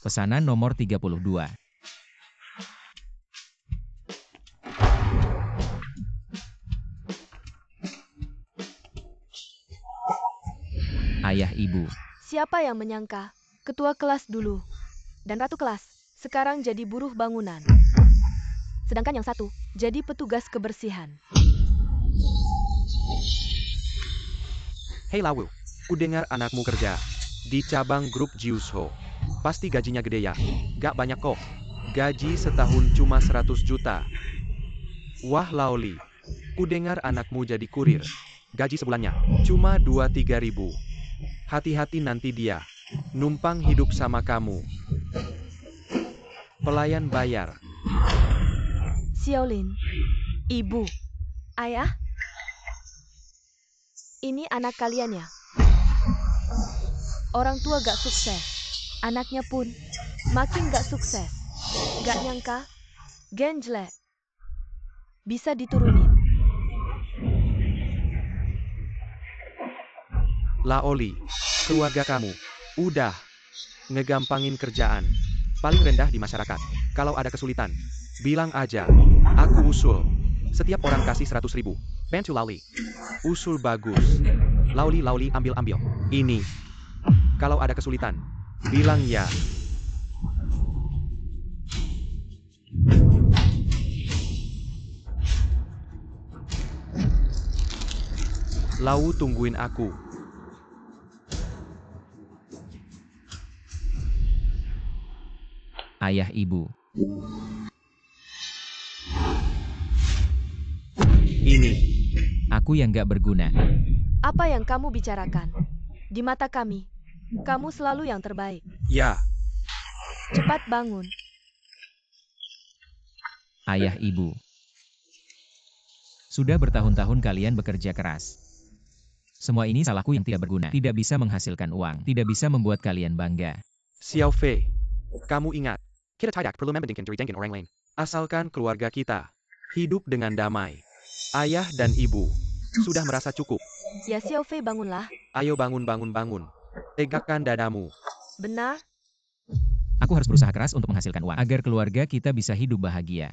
Pesanan nomor 32. Ayah ibu. Siapa yang menyangka ketua kelas dulu dan ratu kelas sekarang jadi buruh bangunan. Sedangkan yang satu jadi petugas kebersihan. Hei Lawu, ku dengar anakmu kerja di cabang grup Jiusho. Pasti gajinya gede ya? Gak banyak kok. Gaji setahun cuma 100 juta. Wah Laoli, ku dengar anakmu jadi kurir. Gaji sebulannya cuma 2-3 ribu. Hati-hati nanti dia numpang hidup sama kamu. Pelayan bayar. Xiaolin, ibu, ayah, ini anak kalian ya? Orang tua gak sukses, anaknya pun makin gak sukses. Gak nyangka, genjlek bisa diturunin. Laoli, keluarga kamu udah ngegampangin kerjaan. Paling rendah di masyarakat. Kalau ada kesulitan, bilang aja, aku usul. Setiap orang kasih 100 ribu. Bantu Laoli. Usul bagus. Laoli ambil. Ini. Kalau ada kesulitan, bilang ya. Lau tungguin aku. Ayah ibu. Ini. Aku yang gak berguna. Apa yang kamu bicarakan? Di mata kami, kamu selalu yang terbaik. Ya. Cepat bangun. Ayah ibu. Sudah bertahun-tahun kalian bekerja keras. Semua ini salahku yang tidak berguna. Tidak bisa menghasilkan uang. Tidak bisa membuat kalian bangga. Xiao Fei. Kamu ingat. Kita tidak perlu membandingkan diri dengan orang lain. Asalkan keluarga kita hidup dengan damai. Ayah dan ibu sudah merasa cukup. Ya Xiao Fei, bangunlah. Ayo bangun. Tegakkan dadamu. Benar? Aku harus berusaha keras untuk menghasilkan uang agar keluarga kita bisa hidup bahagia.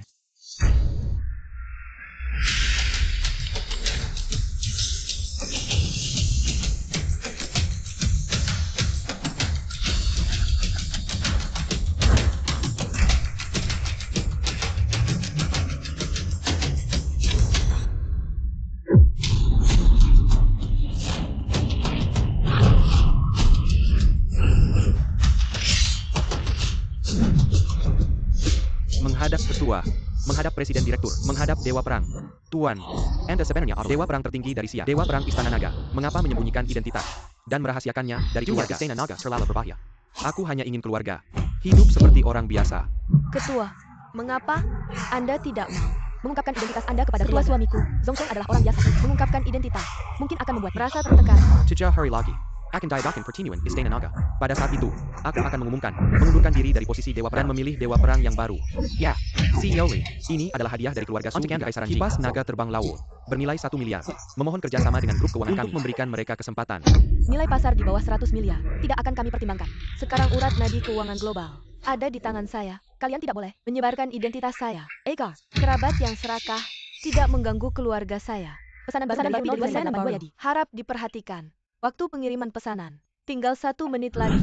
Menghadap ketua, menghadap presiden direktur, menghadap dewa perang. Tuan, Anda sebenarnya dewa perang tertinggi dari Sia, dewa perang Istana Naga. Mengapa menyembunyikan identitas dan merahasiakannya dari keluarga Istana Naga terlalu berbahaya? Aku hanya ingin keluarga hidup seperti orang biasa. Ketua, mengapa Anda tidak mau mengungkapkan identitas Anda kepada ketua suamiku? Zongsheng adalah orang biasa. Mengungkapkan identitas mungkin akan membuat merasa tertekan. 3 hari lagi akan diadakan pertemuan Istana Naga. Pada saat itu, aku akan mengundurkan diri dari posisi dewa perang dan memilih dewa perang yang baru. Ya, CEO Lee, ini adalah hadiah dari keluarga Sung untuk Kekaisaran Jin. Kipas naga terbang laut, bernilai 1 miliar. Memohon kerjasama dengan grup keuangan kami untuk memberikan mereka kesempatan. Nilai pasar di bawah 100 miliar. Tidak akan kami pertimbangkan. Sekarang urat nadi keuangan global ada di tangan saya. Kalian tidak boleh menyebarkan identitas saya. Egar, kerabat yang serakah, tidak mengganggu keluarga saya. Pesanan baru dari Boyadi. Harap diperhatikan. Waktu pengiriman pesanan tinggal 1 menit lagi.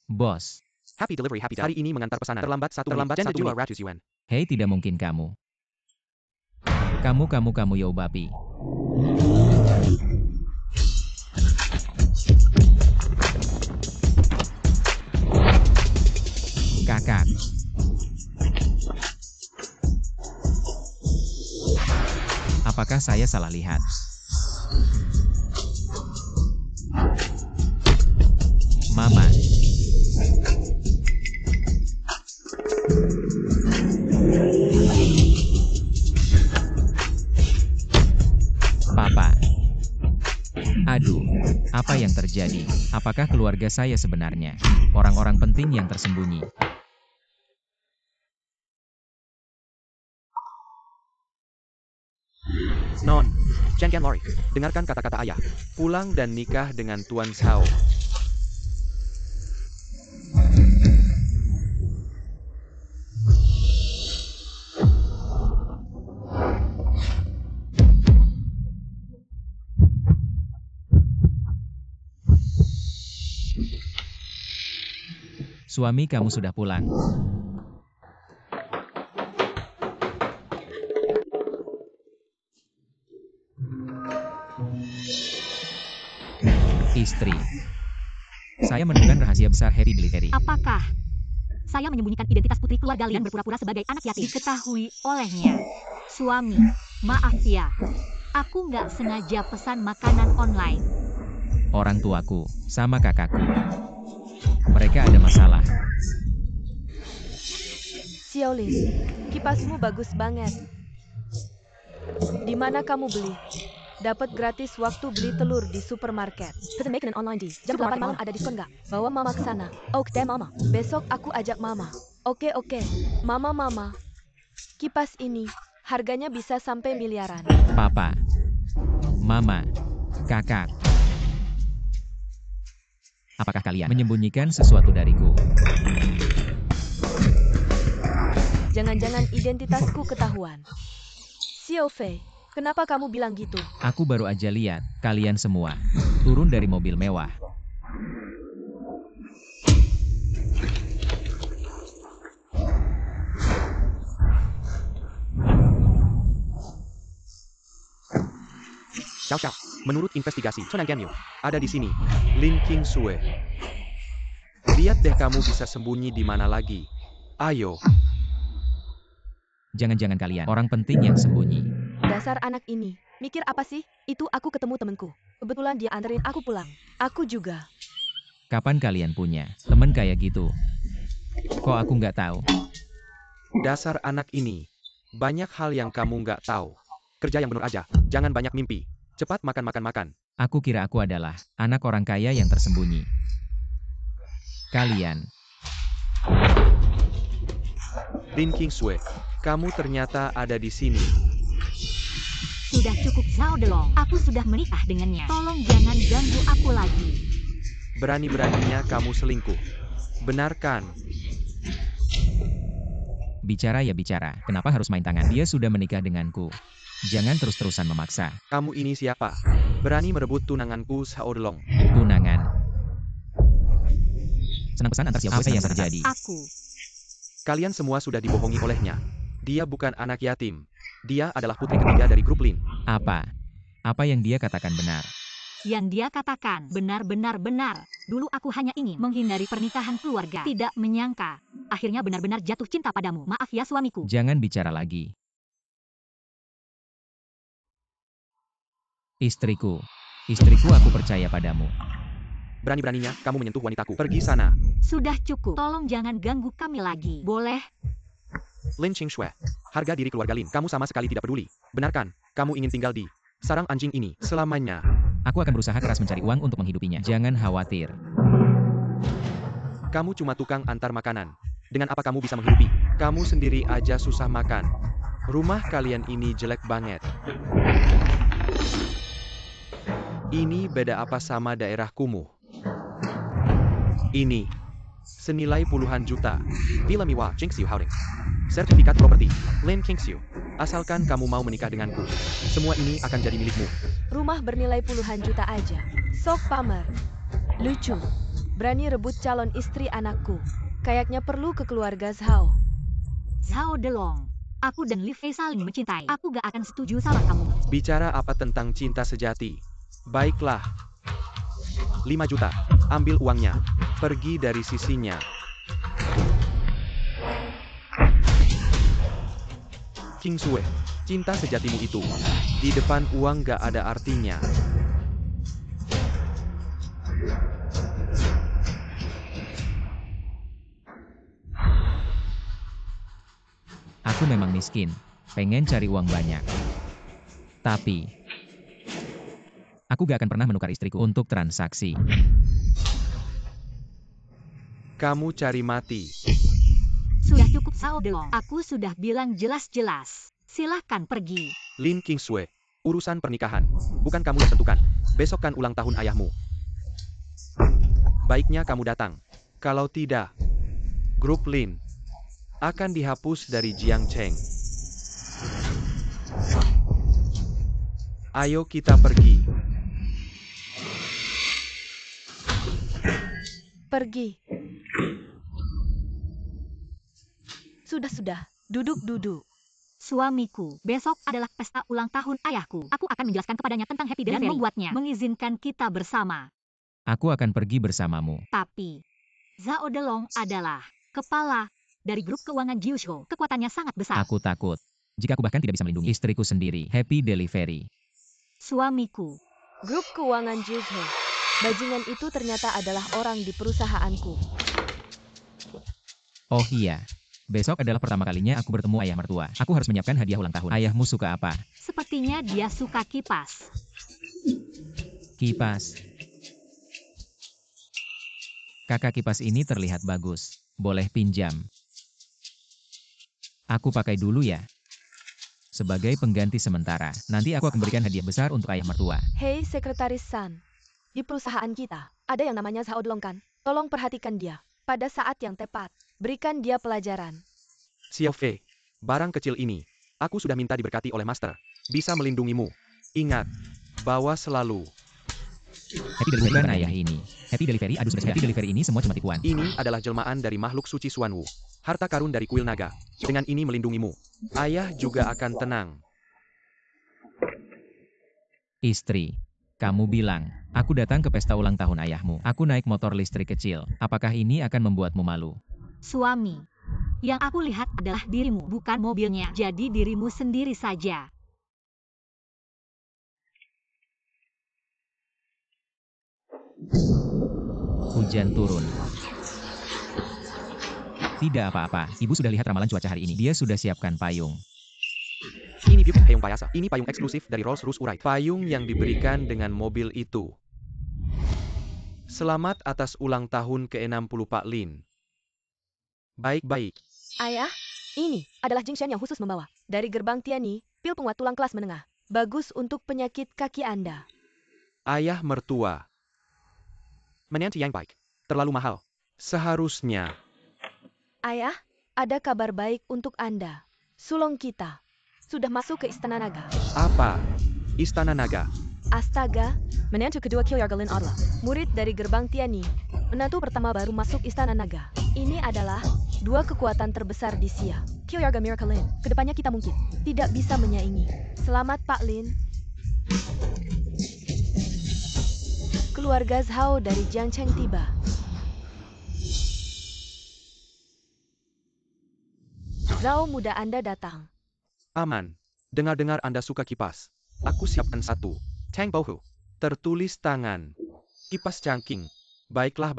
Bos. Happy delivery, happy day. Hari ini mengantar pesanan. Terlambat 1 menit. Hei, tidak mungkin kamu. Kamu Youbapi. Kakak. Apakah saya salah lihat? Mama. Papa. Aduh, apa yang terjadi? Apakah keluarga saya sebenarnya orang-orang penting yang tersembunyi? Non, Chen Lori, dengarkan kata-kata ayah. Pulang dan nikah dengan Tuan Cao. Suami kamu sudah pulang. Istri. Saya menemukan rahasia besar Happy Delivery. Apakah saya menyembunyikan identitas putri keluarga Lin dan berpura-pura sebagai anak yatim? Diketahui olehnya. Suami, maaf ya. Aku nggak sengaja pesan makanan online. Orang tuaku, sama kakakku. Mereka ada masalah. Xiaolin, kipasmu bagus banget. Di mana kamu beli? Dapat gratis waktu beli telur di supermarket. Pesan makanan online di jam 8 malam ada diskon nggak? Bawa mama ke sana. Oke mama. Besok aku ajak mama. Oke. Mama. Kipas ini harganya bisa sampai miliaran. Papa, Mama, Kakak. Apakah kalian menyembunyikan sesuatu dariku? Jangan-jangan identitasku ketahuan. Xiao Fei, kenapa kamu bilang gitu? Aku baru aja lihat kalian semua turun dari mobil mewah. Xiao Xiao, menurut investigasi Sonang Ganyu, ada di sini, Lin Qingsue. Lihat deh kamu bisa sembunyi di mana lagi. Ayo. Jangan-jangan kalian orang penting yang sembunyi. Dasar anak ini, mikir apa sih? Itu aku ketemu temenku. Kebetulan dia anterin aku pulang. Aku juga. Kapan kalian punya teman kayak gitu? Kok aku nggak tahu? Dasar anak ini. Banyak hal yang kamu nggak tahu. Kerja yang benar aja, jangan banyak mimpi. Cepat makan. Aku kira aku adalah anak orang kaya yang tersembunyi. Kalian, Lin Qingsue, kamu ternyata ada di sini. Sudah cukup Zhao Delong. Aku sudah menikah dengannya. Tolong jangan ganggu aku lagi. Berani-beraninya kamu selingkuh. Benarkan? bicara ya bicara. Kenapa harus main tangan? Dia sudah menikah denganku. Jangan terus-terusan memaksa. Kamu ini siapa? Berani merebut tunanganku Zhao Delong. Tunangan. Senang pesan antar siapa yang terjadi? Aku. Kalian semua sudah dibohongi olehnya. Dia bukan anak yatim. Dia adalah putri ketiga dari grup Lin. Apa? Apa yang dia katakan benar? Yang dia katakan benar. Dulu aku hanya ingin menghindari pernikahan keluarga. Tidak menyangka. Akhirnya benar-benar jatuh cinta padamu. Maaf ya suamiku. Jangan bicara lagi. Istriku aku percaya padamu. Berani-beraninya kamu menyentuh wanitaku. Pergi sana. Sudah cukup. Tolong jangan ganggu kami lagi. Boleh? Lin Qingsue. Harga diri keluarga Lin. Kamu sama sekali tidak peduli. Benarkan? Kamu ingin tinggal di sarang anjing ini selamanya. Aku akan berusaha keras mencari uang untuk menghidupinya. Jangan khawatir. Kamu cuma tukang antar makanan. Dengan apa kamu bisa menghidupi? Kamu sendiri aja susah makan. Rumah kalian ini jelek banget. Ini beda apa sama daerah kumuh? Ini senilai puluhan juta. Bila Miwa Qingsue Holding. Sertifikat properti Lin Qingsue. Asalkan kamu mau menikah denganku, semua ini akan jadi milikmu. Rumah bernilai puluhan juta aja. Sok pamer. Lucu. Berani rebut calon istri anakku. Kayaknya perlu ke keluarga Zhao. Zhao Delong. Aku dan Li Fei saling mencintai. Aku gak akan setuju sama kamu. Bicara apa tentang cinta sejati? Baiklah. 5 juta. Ambil uangnya. Pergi dari sisinya. Qingsue, cinta sejatimu itu. Di depan uang gak ada artinya. Aku memang miskin. Pengen cari uang banyak. Tapi aku gak akan pernah menukar istriku untuk transaksi. Kamu cari mati. Sudah cukup Zhao Delong. Aku sudah bilang jelas-jelas. Silahkan pergi. Lin Qingsue, urusan pernikahan. Bukan kamu yang tentukan. Besok kan ulang tahun ayahmu. Baiknya kamu datang. Kalau tidak, grup Lin akan dihapus dari Jiangcheng. Ayo kita pergi. Pergi. Sudah. Duduk. Suamiku, besok adalah pesta ulang tahun ayahku. Aku akan menjelaskan kepadanya tentang Happy Delivery dan membuatnya mengizinkan kita bersama. Aku akan pergi bersamamu. Tapi, Zhao Delong adalah kepala dari grup keuangan Jiusho. Kekuatannya sangat besar. Aku takut. Jika aku bahkan tidak bisa melindungi istriku sendiri. Happy Delivery. Suamiku, Grup keuangan Juzho. Bajingan itu ternyata adalah orang di perusahaanku. Oh iya. Besok adalah pertama kalinya aku bertemu ayah mertua. Aku harus menyiapkan hadiah ulang tahun. Ayahmu suka apa? sepertinya dia suka kipas. Kipas. Kakak kipas ini terlihat bagus. Boleh pinjam. Aku pakai dulu ya. Sebagai pengganti sementara. Nanti aku akan berikan hadiah besar untuk ayah mertua. Hei Sekretaris San. Di perusahaan kita, ada yang namanya Zhao Delong kan? Tolong perhatikan dia. Pada saat yang tepat, berikan dia pelajaran. Xiao Fei, barang kecil ini, aku sudah minta diberkati oleh Master. Bisa melindungimu. Ingat, bawa selalu. Happy Delivery bukan ayah ini. Happy Delivery, aduh sudah. Happy Delivery ini semua cuma tipuan. Ini adalah jelmaan dari makhluk suci Xuanwu. Harta karun dari kuil naga. Dengan ini melindungimu. Ayah juga akan tenang. Istri, kamu bilang, aku datang ke pesta ulang tahun ayahmu. Aku naik motor listrik kecil. Apakah ini akan membuatmu malu? Suami, yang aku lihat adalah dirimu, bukan mobilnya. Jadi dirimu sendiri saja. Hujan turun. Tidak apa-apa, ibu sudah lihat ramalan cuaca hari ini. Dia sudah siapkan payung. Ini beauty payung biasa. Ini payung eksklusif dari Rolls-Royce Urite. Payung yang diberikan dengan mobil itu. Selamat atas ulang tahun ke-60 Pak Lin. Baik-baik. Ayah, ini adalah Jingshan yang khusus membawa. Dari gerbang Tiani, pil penguat tulang kelas menengah. Bagus untuk penyakit kaki Anda. Ayah mertua. Menanti yang baik. Terlalu mahal. Seharusnya. Ayah, ada kabar baik untuk Anda. Sulong kita sudah masuk ke Istana Naga. Apa? Istana Naga. Astaga, menantu kedua Kyogargalin adalah murid dari gerbang Tiani. Menantu pertama baru masuk Istana Naga. Ini adalah dua kekuatan terbesar di Xia. Kyogarga Miracle Lin. Kedepannya kita mungkin tidak bisa menyaingi. Selamat Pak Lin. Keluarga Zhao dari Jiangcheng tiba. Zhao muda Anda datang. Aman. Dengar-dengar Anda suka kipas. Aku siapkan satu. Tang Bohu. Tertulis tangan. Kipas cangking. Baiklah.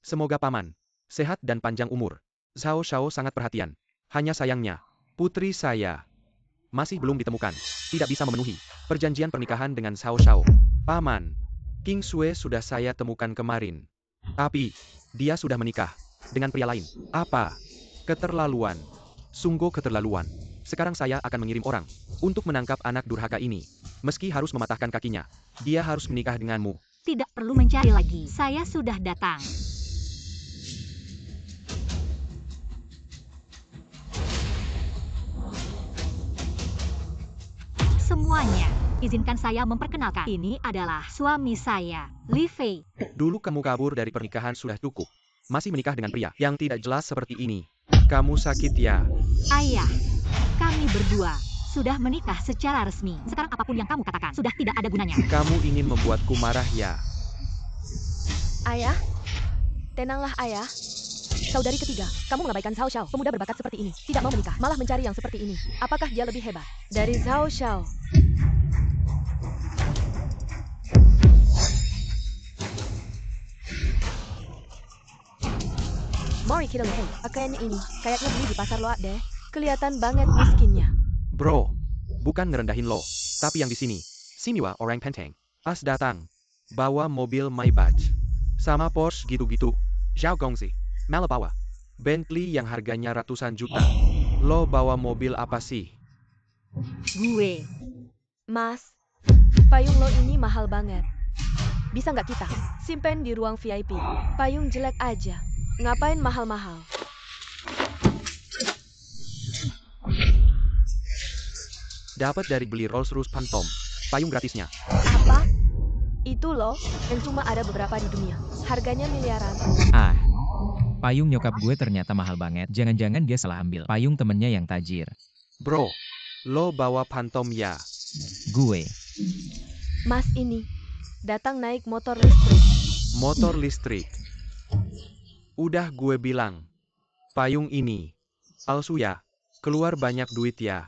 Semoga paman sehat dan panjang umur. Zhao Shao sangat perhatian. Hanya sayangnya, putri saya masih belum ditemukan. Tidak bisa memenuhi perjanjian pernikahan dengan Zhao Shao. Paman, King Sue sudah saya temukan kemarin. Tapi, dia sudah menikah dengan pria lain. Apa? Keterlaluan. Sungguh keterlaluan. Sekarang saya akan mengirim orang untuk menangkap anak durhaka ini. Meski harus mematahkan kakinya, dia harus menikah denganmu. Tidak perlu mencari lagi. Saya sudah datang. Semuanya, izinkan saya memperkenalkan. Ini adalah suami saya, Li Fei. Dulu kamu kabur dari pernikahan sudah cukup. Masih menikah dengan pria yang tidak jelas seperti ini. Kamu sakit ya? Ayah, kami berdua sudah menikah secara resmi. Sekarang apapun yang kamu katakan sudah tidak ada gunanya. Kamu ingin membuatku marah ya? Ayah, tenanglah ayah. Saudari ketiga, kamu mengabaikan Zhao Xiao, pemuda berbakat seperti ini. Tidak mau menikah, malah mencari yang seperti ini. Apakah dia lebih hebat dari Zhao Xiao? Mari kita lihat, pakaiannya ini kayaknya beli di pasar loak deh. Kelihatan banget miskinnya. Bro, bukan ngerendahin lo, tapi yang di sini, Simiwa orang Penteng. As datang, bawa mobil Maybach. Sama Porsche gitu-gitu. Zhao Gongzi, malah bawa Bentley yang harganya ratusan juta. Lo bawa mobil apa sih? Gue. Mas, payung lo ini mahal banget. Bisa nggak kita simpen di ruang VIP? Payung jelek aja. Ngapain mahal-mahal? Dapat dari beli Rolls-Royce Phantom. Payung gratisnya. Apa? Itu loh, yang cuma ada beberapa di dunia. Harganya miliaran. Ah, Payung nyokap gue ternyata mahal banget. Jangan-jangan dia salah ambil payung temennya yang tajir. Bro, lo bawa Phantom ya? Gue. Mas ini datang naik motor listrik. Motor listrik. Udah gue bilang. Payung ini palsu ya? Keluar banyak duit ya?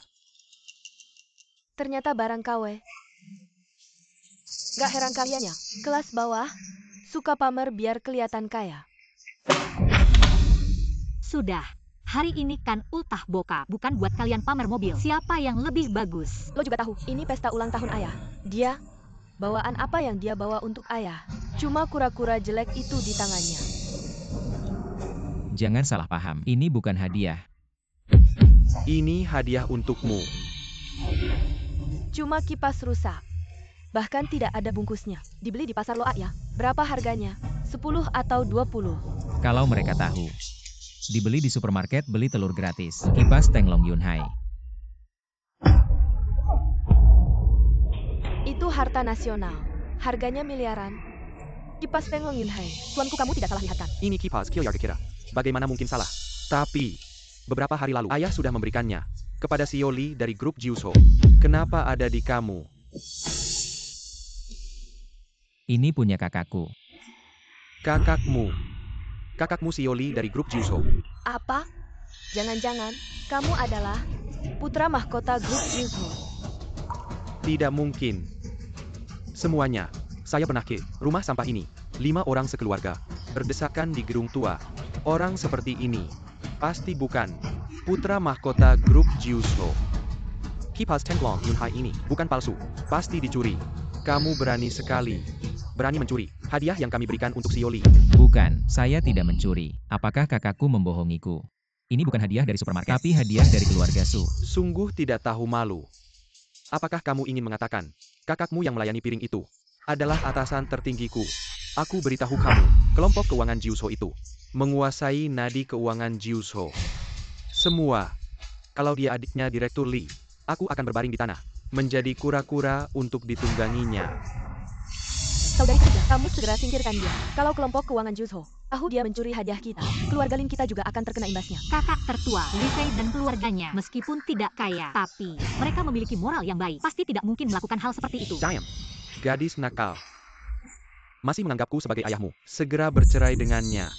Ternyata barang KW. Gak heran kalian ya, kelas bawah suka pamer biar kelihatan kaya. Sudah. Hari ini kan ultah bokap, bukan buat kalian pamer mobil. Siapa yang lebih bagus? Lo juga tahu, ini pesta ulang tahun ayah. Dia, bawaan apa yang dia bawa untuk ayah? Cuma kura-kura jelek itu di tangannya. Jangan salah paham. Ini bukan hadiah. Ini hadiah untukmu. Cuma kipas rusak. Bahkan tidak ada bungkusnya. Dibeli di pasar Loak ya. Berapa harganya? 10 atau 20? Kalau mereka tahu. Dibeli di supermarket, beli telur gratis. Kipas Tenglong Yunhai. Itu harta nasional. Harganya miliaran. Kipas Tenglong Yunhai. Tuanku, kamu tidak salah lihat kan? Ini kipas Kyoya kira. Bagaimana mungkin salah? Tapi, beberapa hari lalu ayah sudah memberikannya kepada si Yoli dari grup Jiusho. Kenapa ada di kamu? Ini punya kakakku. Kakakmu. Kakakmu si Yoli dari grup Jiusho. Apa? Jangan-jangan kamu adalah putra mahkota grup Jiusho. Tidak mungkin. Semuanya. Saya pernah ke rumah sampah ini. 5 orang sekeluarga. Berdesakan di gedung tua. Orang seperti ini. Pasti bukan putra mahkota grup Jiusho. Kipas Tenglong Yunhai ini bukan palsu. Pasti dicuri. Kamu berani sekali. Berani mencuri hadiah yang kami berikan untuk si Yoli. Bukan, saya tidak mencuri. Apakah kakakku membohongiku? Ini bukan hadiah dari supermarket, tapi hadiah dari keluarga Su. Sungguh tidak tahu malu. Apakah kamu ingin mengatakan, kakakmu yang melayani piring itu adalah atasan tertinggiku? Aku beritahu kamu, kelompok keuangan Jiusho itu menguasai nadi keuangan Jiusho. Semua. Kalau dia adiknya Direktur Lee, aku akan berbaring di tanah, menjadi kura-kura untuk ditungganginya. Saudari ketiga, kamu segera singkirkan dia. Kalau kelompok keuangan Jiusho tahu dia mencuri hadiah kita, keluarga Lin kita juga akan terkena imbasnya. Kakak tertua, Li Fei dan keluarganya, meskipun tidak kaya, tapi mereka memiliki moral yang baik. Pasti tidak mungkin melakukan hal seperti itu. Diam. Gadis nakal. Masih menganggapku sebagai ayahmu. Segera bercerai dengannya.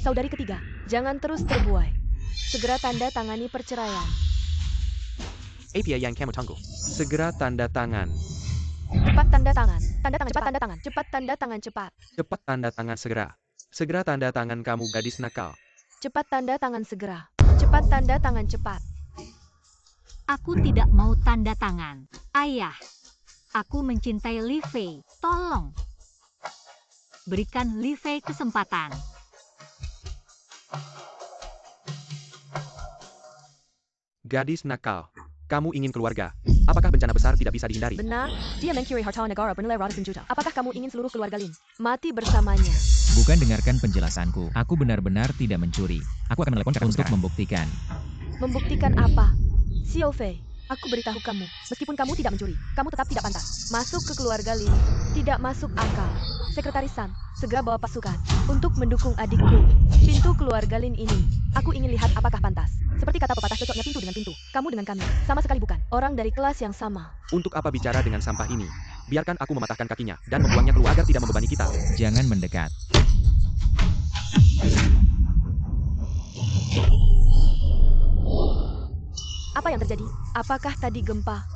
Saudari ketiga, jangan terus terbuai. Segera tanda tangani perceraian. APA yang kamu tunggu. Segera tanda tangan. Cepat tanda tangan. Tanda tangan cepat tanda tangan. Cepat tanda tangan cepat. Cepat tanda tangan segera. Segera tanda tangan kamu gadis nakal. Cepat tanda tangan segera. Cepat tanda tangan cepat. Aku tidak mau tanda tangan. Ayah, aku mencintai Li Fei. Tolong. Berikan Li Fei kesempatan. Gadis nakal. Kamu ingin keluarga. Apakah bencana besar tidak bisa dihindari? Benar, dia mencuri harta negara bernilai ratusan juta. Apakah kamu ingin seluruh keluarga Lin mati bersamanya? Bukan, dengarkan penjelasanku. Aku benar-benar tidak mencuri. Aku akan menelepon kakak untuk membuktikan. Membuktikan apa? Xiao Fei, aku beritahu kamu, meskipun kamu tidak mencuri, kamu tetap tidak pantas masuk ke keluarga Lin. Tidak masuk akal. Sekretaris San, segera bawa pasukan untuk mendukung adikku. Pintu keluarga Lin ini, aku ingin lihat apakah pantas. Seperti kata pepatah, cocoknya pintu dengan pintu. Kamu dengan kami, sama sekali bukan. Orang dari kelas yang sama. Untuk apa bicara dengan sampah ini? Biarkan aku mematahkan kakinya dan membuangnya keluar agar tidak membebani kita. Jangan mendekat. Apa yang terjadi? Apakah tadi gempa?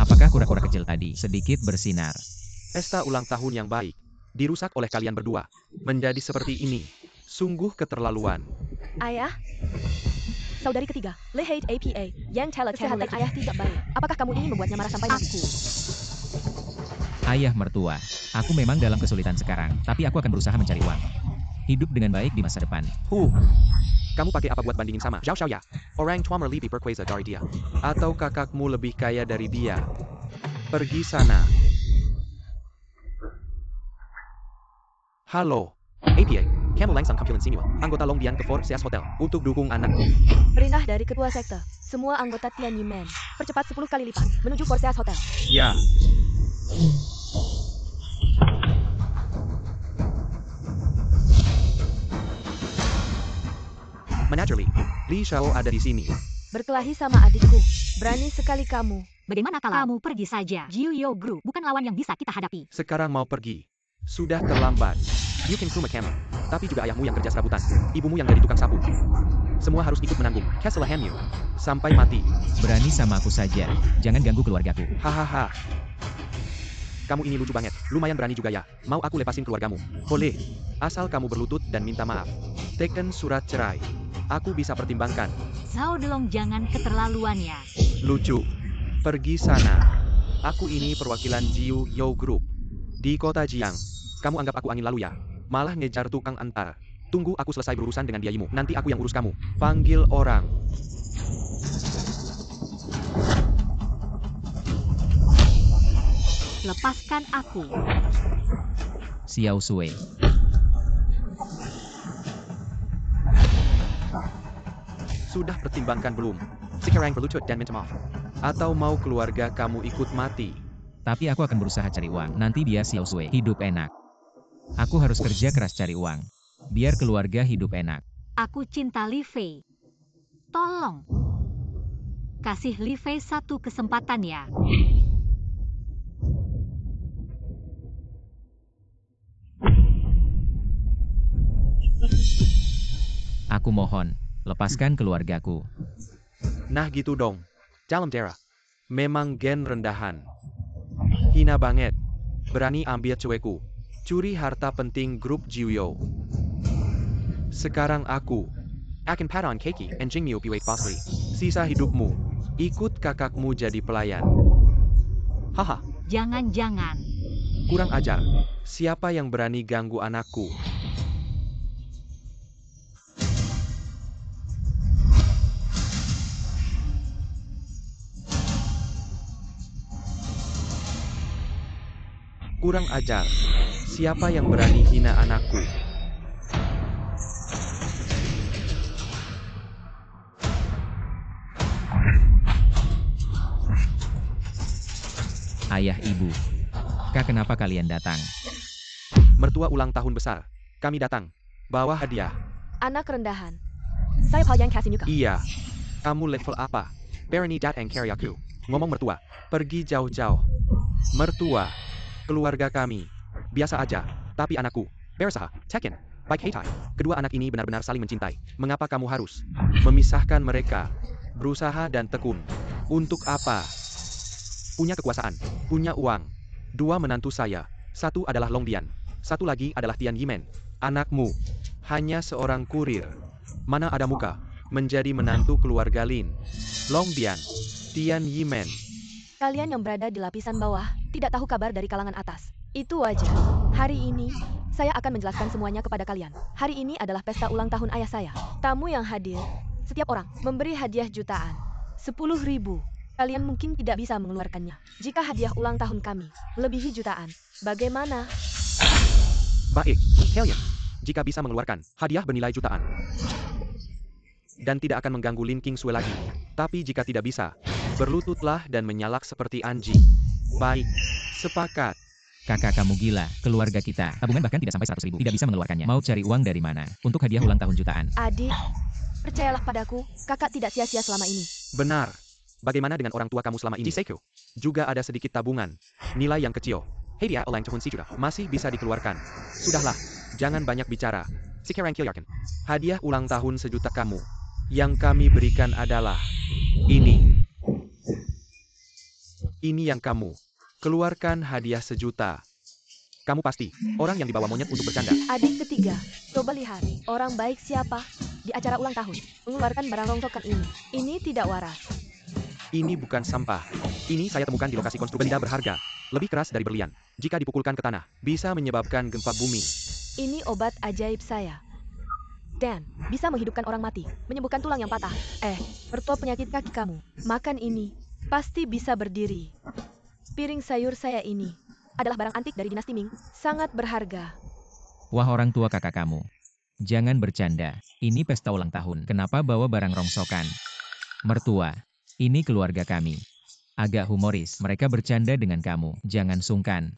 Apakah kura-kura kecil tadi sedikit bersinar? Pesta ulang tahun yang baik dirusak oleh kalian berdua. Menjadi seperti ini. Sungguh keterlaluan. Ayah? Saudari ketiga, Le Hate APA, yang kesehatan ayah tidak baik. Apakah kamu ingin membuatnya marah sampai mati? Ayah mertua, aku memang dalam kesulitan sekarang, tapi aku akan berusaha mencari uang. Hidup dengan baik di masa depan. Kamu pakai apa buat bandingin sama Zhao Xiaoya? Orang tua lebih berkuasa dari dia. Atau kakakmu lebih kaya dari dia? Pergi sana. Halo, APA, kamu langsung kumpulan semua anggota Longbian ke Fort Seas Hotel untuk dukung anakku. Perintah dari ketua sekte, semua anggota Tiananmen, percepat 10 kali lipat, menuju Fort Seas Hotel. Ya. Naturally, Li Shao ada di sini. Berkelahi sama adikku. Berani sekali kamu. Bagaimana kalau kamu pergi saja? Jiuyo Group bukan lawan yang bisa kita hadapi. Sekarang mau pergi. Sudah terlambat. You can crew camel. Tapi juga ayahmu yang kerja serabutan. Ibumu yang jadi tukang sapu. Semua harus ikut menanggung. Kesalahanmu. Sampai mati. Berani sama aku saja. Jangan ganggu keluargaku. Hahaha. Kamu ini lucu banget. Lumayan berani juga ya. Mau aku lepasin keluargamu? Boleh. Asal kamu berlutut dan minta maaf. Teken surat cerai. Aku bisa pertimbangkan. Zhao Delong, jangan keterlaluan ya. Lucu. Pergi sana. Aku ini perwakilan Jiu Yo Group. Di kota Jiang. Kamu anggap aku angin lalu ya? Malah ngejar tukang antar. Tunggu aku selesai berurusan dengan biayimu. Nanti aku yang urus kamu. Panggil orang. Lepaskan aku. Xiao Sui. Sudah pertimbangkan belum? Sekarang berlutut dan minta maaf. Atau mau keluarga kamu ikut mati? Tapi aku akan berusaha cari uang. Nanti dia Xiao Sui hidup enak. Aku harus kerja keras cari uang. Biar keluarga hidup enak. Aku cinta Li Fei. Tolong. Kasih Li Fei satu kesempatan ya. Aku mohon, lepaskan keluargaku. Nah gitu dong. Dalam darah. Memang gen rendahan. Hina banget. Berani ambil cewekku. Curi harta penting grup Jiuyo. Sekarang aku akan pat on Keiki and Jingmiu Piwei Fosli. Sisa hidupmu, ikut kakakmu jadi pelayan. Haha, Jangan-jangan. kurang ajar. Siapa yang berani ganggu anakku? Kurang ajar. Siapa yang berani hina anakku? Ayah ibu. Kak, kenapa kalian datang? Mertua ulang tahun besar. Kami datang. Bawa hadiah. Anak rendahan. Saya Paul yang kasih nyuka. Iya. Kamu level apa? Berani datang carry aku. Ngomong mertua. Pergi jauh-jauh. Mertua. Keluarga kami. Biasa aja. Tapi anakku. Berusaha. Tekken. Baik Heitai. Kedua anak ini benar-benar saling mencintai. Mengapa kamu harus memisahkan mereka? Berusaha dan tekun. Untuk apa? Punya kekuasaan. Punya uang. Dua menantu saya. Satu adalah Long Dian. Satu lagi adalah Tian Yimen. Anakmu. Hanya seorang kurir. Mana ada muka. Menjadi menantu keluarga Lin. Long Dian. Tian Yimen. Kalian yang berada di lapisan bawah tidak tahu kabar dari kalangan atas. Itu aja. Hari ini, saya akan menjelaskan semuanya kepada kalian. Hari ini adalah pesta ulang tahun ayah saya. Tamu yang hadir, setiap orang memberi hadiah jutaan. 10.000. Kalian mungkin tidak bisa mengeluarkannya. Jika hadiah ulang tahun kami melebihi jutaan, bagaimana? Baik, kalian. Jika bisa mengeluarkan hadiah bernilai jutaan. Dan tidak akan mengganggu Lin King Sui lagi. Tapi jika tidak bisa, berlututlah dan menyalak seperti anjing. Baik, sepakat. Kakak, kamu gila. Keluarga kita, tabungan bahkan tidak sampai 100.000. Tidak bisa mengeluarkannya. Mau cari uang dari mana? Untuk hadiah ulang tahun jutaan. Adik, percayalah padaku, kakak tidak sia-sia selama ini. Benar. Bagaimana dengan orang tua kamu selama ini? Seiko. Juga ada sedikit tabungan. Nilai yang kecil. Hadiah ulang tahun si juta. Masih bisa dikeluarkan. Sudahlah. Jangan banyak bicara. Sekarang kalian. Hadiah ulang tahun sejuta kamu. Yang kami berikan adalah ini. Ini yang kamu. Keluarkan hadiah sejuta. Kamu pasti orang yang dibawa monyet untuk bercanda. Adik ketiga, coba lihat. Orang baik siapa? Di acara ulang tahun, mengeluarkan barang rongsokan ini. Ini tidak waras. Ini bukan sampah. Ini saya temukan di lokasi konstruksi benda berharga. Lebih keras dari berlian. Jika dipukulkan ke tanah, bisa menyebabkan gempa bumi. Ini obat ajaib saya. Dan, bisa menghidupkan orang mati, menyembuhkan tulang yang patah. Mertua penyakit kaki kamu. Makan ini, pasti bisa berdiri. Piring sayur saya ini adalah barang antik dari dinasti Ming, sangat berharga. Wah, orang tua kakak kamu. Jangan bercanda. Ini pesta ulang tahun. Kenapa bawa barang rongsokan? Mertua. Ini keluarga kami. Agak humoris. Mereka bercanda dengan kamu. Jangan sungkan.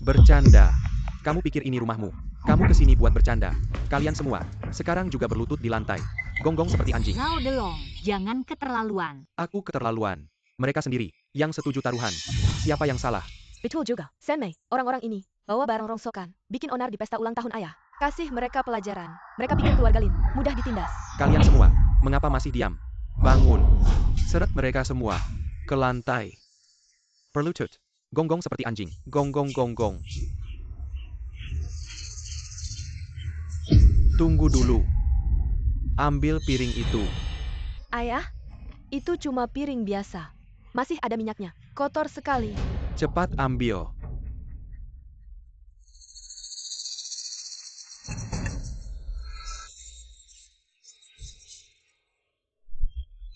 Bercanda. Kamu pikir ini rumahmu? Kamu kesini buat bercanda. Kalian semua, sekarang juga berlutut di lantai. Gonggong seperti anjing. Zhao Delong, jangan keterlaluan. Aku keterlaluan. Mereka sendiri, yang setuju taruhan. Siapa yang salah? Betul juga. Senmei, orang-orang ini bawa barang rongsokan, bikin onar di pesta ulang tahun ayah. Kasih mereka pelajaran. Mereka pikir keluarga Lin mudah ditindas. Kalian semua, mengapa masih diam? Bangun. Seret mereka semua ke lantai. Berlutut. Gonggong seperti anjing. Gonggong gonggong. Tunggu dulu. Ambil piring itu. Ayah, itu cuma piring biasa. Masih ada minyaknya. Kotor sekali. Cepat ambil.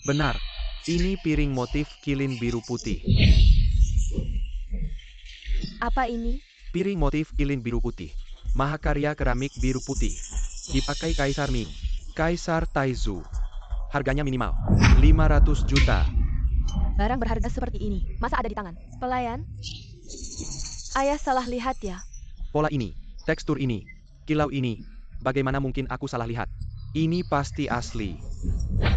Benar. Ini piring motif kilin biru putih. Apa ini? Piring motif kilin biru putih. Mahakarya keramik biru putih. Dipakai Kaisar Ming. Kaisar Taizu. Harganya minimal 500 juta. Barang berharga seperti ini, masa ada di tangan pelayan? Ayah salah lihat ya. Pola ini, tekstur ini, kilau ini. Bagaimana mungkin aku salah lihat? Ini pasti asli.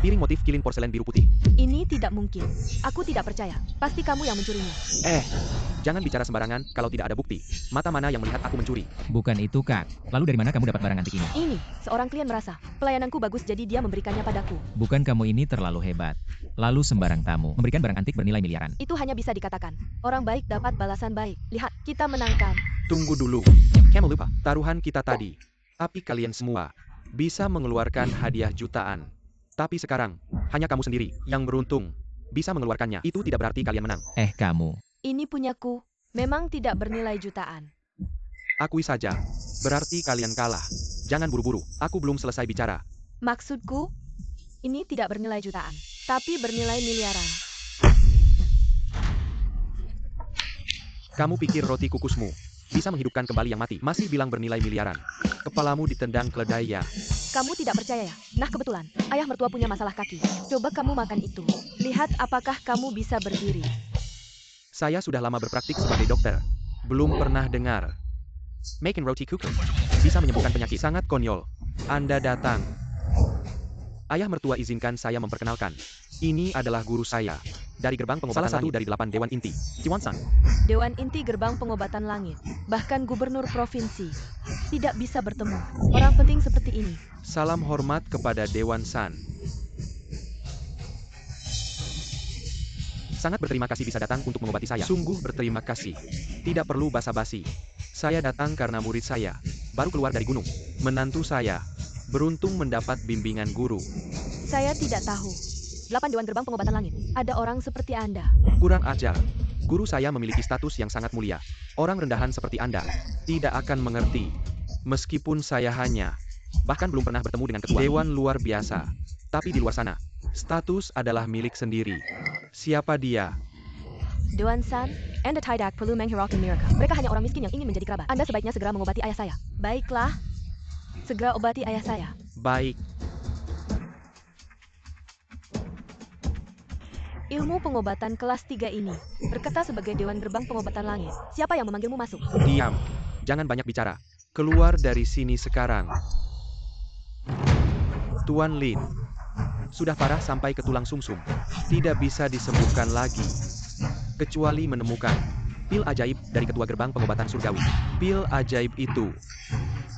Piring motif kilin porselen biru putih. Ini tidak mungkin. Aku tidak percaya. Pasti kamu yang mencurinya. Jangan bicara sembarangan kalau tidak ada bukti. Mata mana yang melihat aku mencuri? Bukan itu, Kak. Lalu dari mana kamu dapat barang antik ini? Ini, seorang klien merasa pelayananku bagus jadi dia memberikannya padaku. Bukan kamu ini terlalu hebat. Lalu sembarang tamu memberikan barang antik bernilai miliaran. Itu hanya bisa dikatakan. Orang baik dapat balasan baik. Lihat, kita menangkan. Tunggu dulu. Kamu lupa taruhan kita tadi. Tapi kalian semua bisa mengeluarkan hadiah jutaan. Tapi sekarang, hanya kamu sendiri yang beruntung bisa mengeluarkannya. Itu tidak berarti kalian menang. Kamu. Ini punyaku. Memang tidak bernilai jutaan. Akui saja. Berarti kalian kalah. Jangan buru-buru. Aku belum selesai bicara. Maksudku, ini tidak bernilai jutaan, tapi bernilai miliaran. Kamu pikir roti kukusmu bisa menghidupkan kembali yang mati? Masih bilang bernilai miliaran. Kepalamu ditendang keledai ya. Kamu tidak percaya ya? Nah kebetulan, ayah mertua punya masalah kaki. Coba kamu makan itu. Lihat apakah kamu bisa berdiri. Saya sudah lama berpraktik sebagai dokter. Belum pernah dengar. Making roti kukus bisa menyembuhkan penyakit. Sangat konyol. Anda datang. Ayah mertua izinkan saya memperkenalkan. Ini adalah guru saya. Dari gerbang pengobatan salah satu langit. Dari 8 Dewan Inti. Jiwon-san. Dewan Inti Gerbang Pengobatan Langit. Bahkan gubernur provinsi. Tidak bisa bertemu. Orang penting seperti ini. Salam hormat kepada Dewan San. Sangat berterima kasih bisa datang untuk mengobati saya. Sungguh berterima kasih. Tidak perlu basa-basi. Saya datang karena murid saya baru keluar dari gunung. Menantu saya beruntung mendapat bimbingan guru. Saya tidak tahu. 8 Dewan Gerbang Pengobatan Langit. Ada orang seperti Anda. Kurang ajar. Guru saya memiliki status yang sangat mulia. Orang rendahan seperti Anda tidak akan mengerti. Meskipun saya hanya bahkan belum pernah bertemu dengan ketua dewan luar biasa. Tapi di luar sana, status adalah milik sendiri. Siapa dia? Dewan San, Anda tidak perlu menghiraukan mereka. Mereka hanya orang miskin yang ingin menjadi kerabat. Anda sebaiknya segera mengobati ayah saya. Baiklah. Segera obati ayah saya. Baik. Ilmu pengobatan kelas 3 ini berkata sebagai Dewan Gerbang Pengobatan Langit. Siapa yang memanggilmu masuk? Diam. Jangan banyak bicara. Keluar dari sini sekarang. Tuan Lin. Sudah parah sampai ke tulang sumsum. Tidak bisa disembuhkan lagi. Kecuali menemukan pil ajaib dari Ketua Gerbang Pengobatan Surgawi. Pil ajaib itu.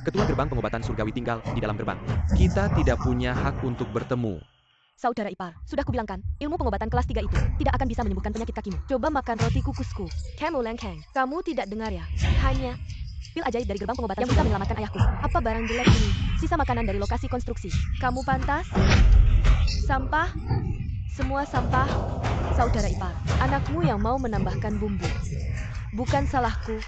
Ketua Gerbang Pengobatan Surgawi tinggal di dalam gerbang. Kita tidak punya hak untuk bertemu. Saudara ipar, sudah kubilangkan, ilmu pengobatan kelas 3 itu tidak akan bisa menyembuhkan penyakit kakimu. Coba makan roti kukusku. Kamu lengkeng. Kamu tidak dengar ya? Hanya pil ajaib dari gerbang pengobatan yang bisa menyelamatkan ayahku. Apa barang jelek ini? Sisa makanan dari lokasi konstruksi. Kamu pantas? Sampah? Semua sampah? Saudara ipar, anakmu yang mau menambahkan bumbu. Bukan salahku.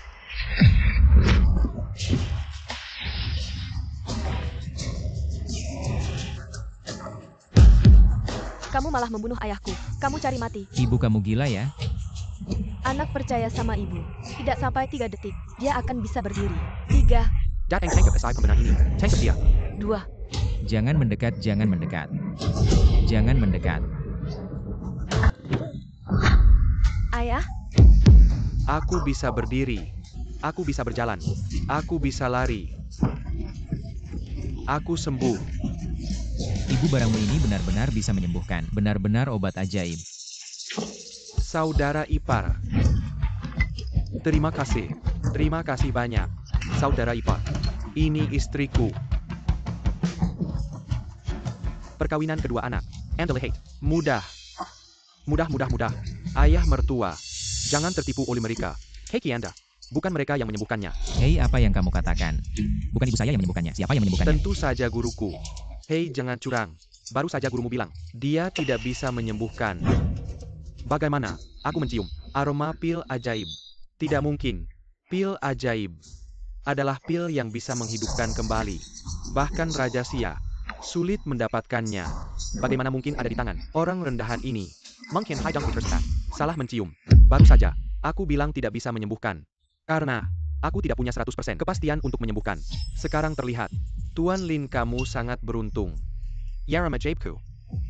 Kamu malah membunuh ayahku. Kamu cari mati. Ibu kamu gila ya? Anak percaya sama ibu. Tidak sampai 3 detik, dia akan bisa berdiri. 3, Datang ke SI pembenang ini. Cengkep dia. 2. Jangan mendekat, jangan mendekat. Jangan mendekat. Ayah, Aku bisa berdiri. Aku bisa berjalan. Aku bisa lari. Aku sembuh. Ibu, barangmu ini benar-benar bisa menyembuhkan. Benar-benar obat ajaib. Saudara ipar. Terima kasih. Terima kasih banyak. Saudara ipar. Ini istriku. Perkawinan kedua anak. Andelehate. Mudah. Mudah. Ayah mertua. Jangan tertipu oleh mereka. Hei Kianda. Bukan mereka yang menyembuhkannya. Hei, apa yang kamu katakan? Bukan ibu saya yang menyembuhkannya. Siapa yang menyembuhkannya? Tentu saja guruku. Hei, jangan curang. Baru saja gurumu bilang, dia tidak bisa menyembuhkan. Bagaimana? Aku mencium aroma pil ajaib. Tidak mungkin. Pil ajaib adalah pil yang bisa menghidupkan kembali. Bahkan Raja Sia sulit mendapatkannya. Bagaimana mungkin ada di tangan orang rendahan ini? Mungkin Haidang Putra salah mencium. Baru saja, aku bilang tidak bisa menyembuhkan. Karena aku tidak punya 100% kepastian untuk menyembuhkan. Sekarang terlihat, Tuan Lin, kamu sangat beruntung. Yarama Jaibku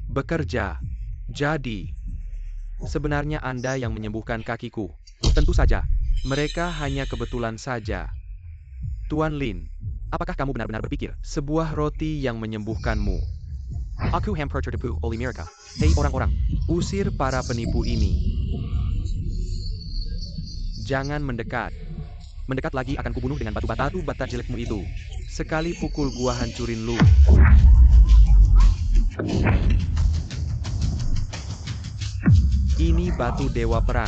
bekerja. Jadi, sebenarnya Anda yang menyembuhkan kakiku. Tentu saja, mereka hanya kebetulan saja. Tuan Lin, apakah kamu benar-benar berpikir sebuah roti yang menyembuhkanmu? Aku hampir tertipu oleh mereka. Hei orang-orang, usir para penipu ini. Jangan mendekat. Mendekat lagi akan kubunuh dengan batu-bata jelekmu itu. Sekali pukul gua hancurin lu. Ini batu dewa perang.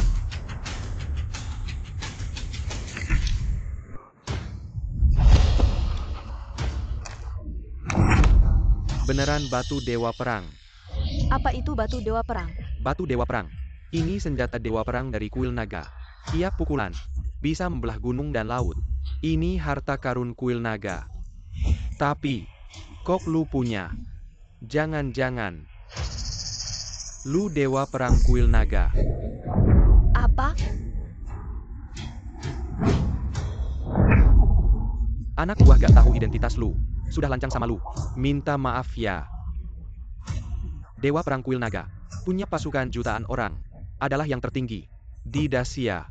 Beneran batu dewa perang. Apa itu batu dewa perang? Batu dewa perang. Ini senjata dewa perang dari kuil naga. Tiap pukulan bisa membelah gunung dan laut. Ini harta karun kuil naga. Tapi, kok lu punya? Jangan-jangan lu dewa perang kuil naga. Apa? Anak buah gak tahu identitas lu. Sudah lancang sama lu. Minta maaf ya. Dewa perang kuil naga punya pasukan jutaan orang. Adalah yang tertinggi di Dacia.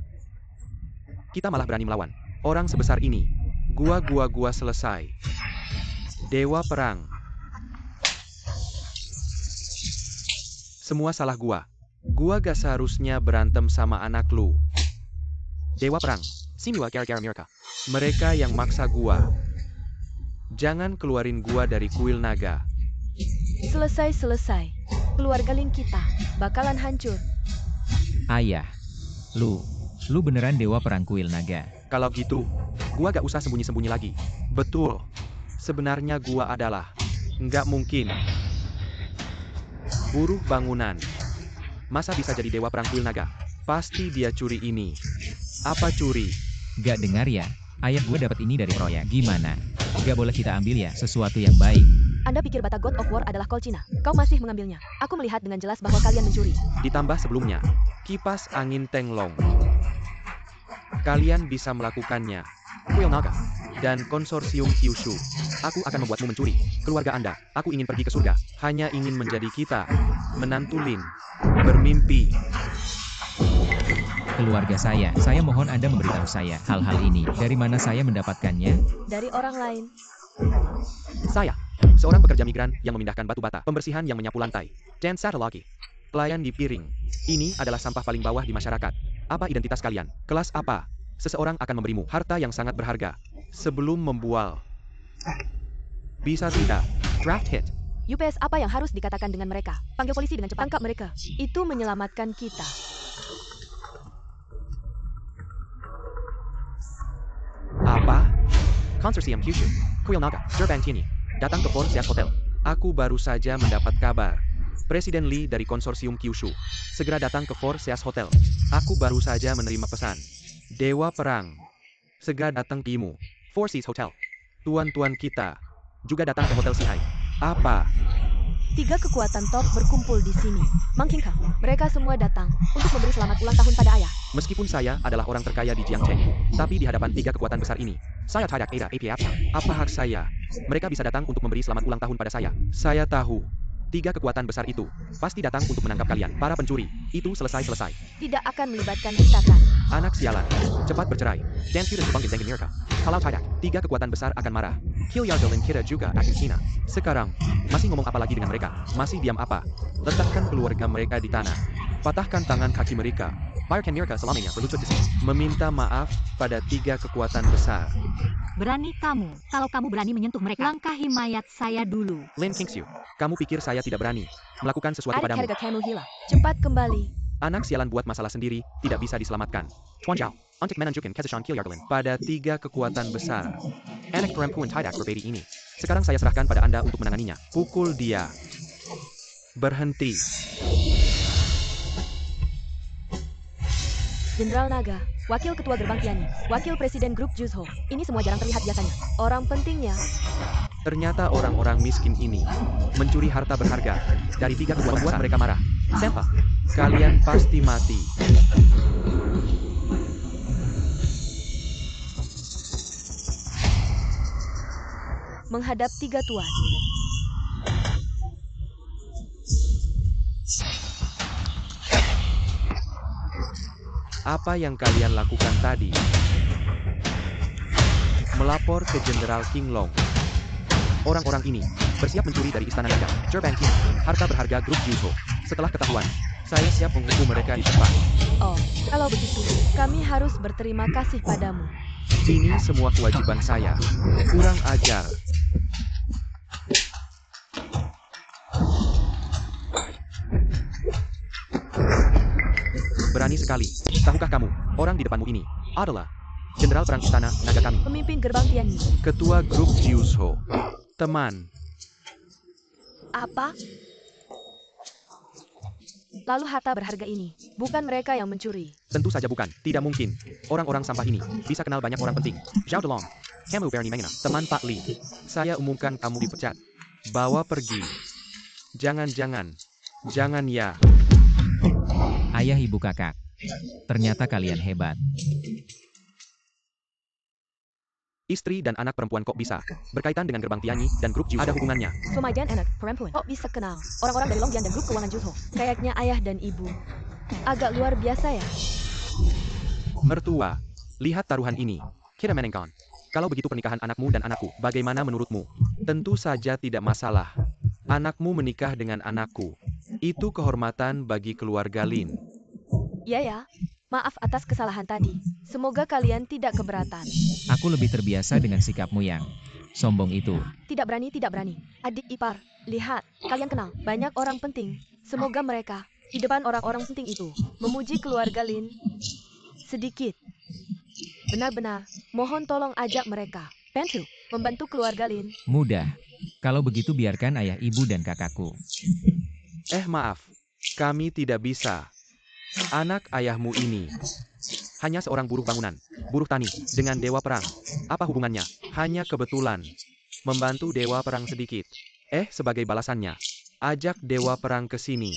Kita malah berani melawan orang sebesar ini. Gua selesai. Dewa perang. Semua salah gua. Gua gak seharusnya berantem sama anak lu. Dewa perang. Simiwa gara-gara mereka. Mereka yang maksa gua. Jangan keluarin gua dari kuil naga. Selesai. Keluarga Lin kita bakalan hancur. Ayah, lu beneran dewa perang kuil naga. Kalau gitu, gua gak usah sembunyi-sembunyi lagi. Betul. Sebenarnya gua adalah. Nggak mungkin. Buruh bangunan. Masa bisa jadi dewa perang kuil naga? Pasti dia curi ini. Apa curi? Gak dengar ya? Ayah gue dapat ini dari proyek. Gimana? Gak boleh kita ambil ya? Sesuatu yang baik. Anda pikir bata God of War adalah kol Cina? Kau masih mengambilnya. Aku melihat dengan jelas bahwa kalian mencuri. Ditambah sebelumnya, kipas angin Tenglong. Kalian bisa melakukannya. Kuil Naga dan konsorsium Kyushu. Aku akan membuatmu mencuri keluarga Anda. Aku ingin pergi ke surga. Hanya ingin menjadi kita. Menantu Lin. Bermimpi. Keluarga saya mohon Anda memberitahu saya hal-hal ini. Dari mana saya mendapatkannya? Dari orang lain. Saya, seorang pekerja migran yang memindahkan batu bata, pembersihan yang menyapu lantai, dan satu lagi, pelayan di piring. Ini adalah sampah paling bawah di masyarakat. Apa identitas kalian? Kelas apa? Seseorang akan memberimu harta yang sangat berharga sebelum membual. Bisa tidak? Draft hit. UPS apa yang harus dikatakan dengan mereka? Panggil polisi dengan cepat. Tangkap mereka. Itu menyelamatkan kita. Apa? Konsorsium Kyushu, Kuil Naga, Gerbang Tini, datang ke Four Seas Hotel. Aku baru saja mendapat kabar. Presiden Lee dari Konsorsium Kyushu segera datang ke Four Seas Hotel. Aku baru saja menerima pesan. Dewa Perang segera datang ke Imu, Four Seas Hotel. Tuan-tuan kita juga datang ke Hotel Sihai. Apa? 3 kekuatan top berkumpul di sini. Mangkingka, mereka semua datang untuk memberi selamat ulang tahun pada ayah. Meskipun saya adalah orang terkaya di Jiangcheng, tapi di hadapan 3 kekuatan besar ini, saya tidak ada apa. Apa hak saya? Mereka bisa datang untuk memberi selamat ulang tahun pada saya. Saya tahu. Tiga kekuatan besar itu pasti datang untuk menangkap kalian, para pencuri. Itu selesai. Tidak akan melibatkan kita kan? Anak sialan, cepat bercerai. Dan kita Jepang dan Amerika. Kalau tidak, tiga kekuatan besar akan marah. Kilyardel dan kita juga akan hina. Sekarang, masih ngomong apa lagi dengan mereka? Masih diam apa? Letakkan keluarga mereka di tanah. Patahkan tangan kaki mereka. Biarkan mereka selamanya berlutut di sini. Meminta maaf pada tiga kekuatan besar. Berani kamu. Kalau kamu berani menyentuh mereka, langkahi mayat saya dulu. Lin Kingxiu, kamu pikir saya tidak berani melakukan sesuatu Adik padamu? harga kamu hilang. Cepat kembali. Anak sialan buat masalah sendiri, tidak bisa diselamatkan. Tuan Zhao, untuk menunjukkan kesesatan Kilyardel pada tiga kekuatan besar. Anak perempuan tidak berbeda ini. Sekarang saya serahkan pada Anda untuk menanganinya. Pukul dia. Berhenti. Jenderal Naga, Wakil Ketua Gerbang Tianyi, Wakil Presiden Grup Juzho. Ini semua jarang terlihat biasanya. Orang pentingnya, Ternyata orang-orang miskin ini mencuri harta berharga dari tiga kekuatan membuat mereka marah. Sempa, kalian pasti mati. menghadap tiga tuan. Apa yang kalian lakukan tadi? Melapor ke Jenderal King Long. Orang-orang ini bersiap mencuri dari Istana Naga, Gerbang King, harta berharga Grup Juzho. Setelah ketahuan, saya siap menghukum mereka di tempat. Oh, kalau begitu, kami harus berterima kasih padamu. Ini semua kewajiban saya. Kurang ajar. Berani sekali. Tahukah kamu, orang di depanmu ini adalah Jenderal Perang Istana Naga kami. Pemimpin Gerbang Tianyi. Ketua Grup Juzho. Teman. Apa? Lalu harta berharga ini, bukan mereka yang mencuri. Tentu saja bukan. Tidak mungkin. Orang-orang sampah ini bisa kenal banyak orang penting. Zhao Delong. Kamu Bernie Mengena. Teman Pak Li. Saya umumkan kamu dipecat. Bawa pergi. Jangan ya. Ayah ibu kakak. Ternyata kalian hebat. Istri dan anak perempuan kok bisa berkaitan dengan Gerbang Tianyi dan Grup Juzho. Ada hubungannya. Sumai dan anak perempuan. Kok bisa kenal? Orang-orang dari Longyan dan grup keuangan Juzho. Kayaknya ayah dan ibu. Agak luar biasa ya. Mertua, lihat taruhan ini. Kita menengkan. Kalau begitu pernikahan anakmu dan anakku, bagaimana menurutmu? Tentu saja tidak masalah. Anakmu menikah dengan anakku. Itu kehormatan bagi keluarga Lin. Iya ya. Maaf atas kesalahan tadi. Semoga kalian tidak keberatan. Aku lebih terbiasa dengan sikapmu yang sombong itu. Tidak berani. Adik ipar, lihat. Kalian kenal banyak orang penting. Semoga mereka, di depan orang-orang penting itu, memuji keluarga Lin sedikit. Benar-benar, mohon tolong ajak mereka. Bantu, membantu keluarga Lin. Mudah. Kalau begitu biarkan ayah ibu dan kakakku. Maaf. Kami tidak bisa. Anak ayahmu ini hanya seorang buruh bangunan, buruh tani, dengan dewa perang. Apa hubungannya? Hanya kebetulan. Membantu dewa perang sedikit. Sebagai balasannya, ajak dewa perang ke sini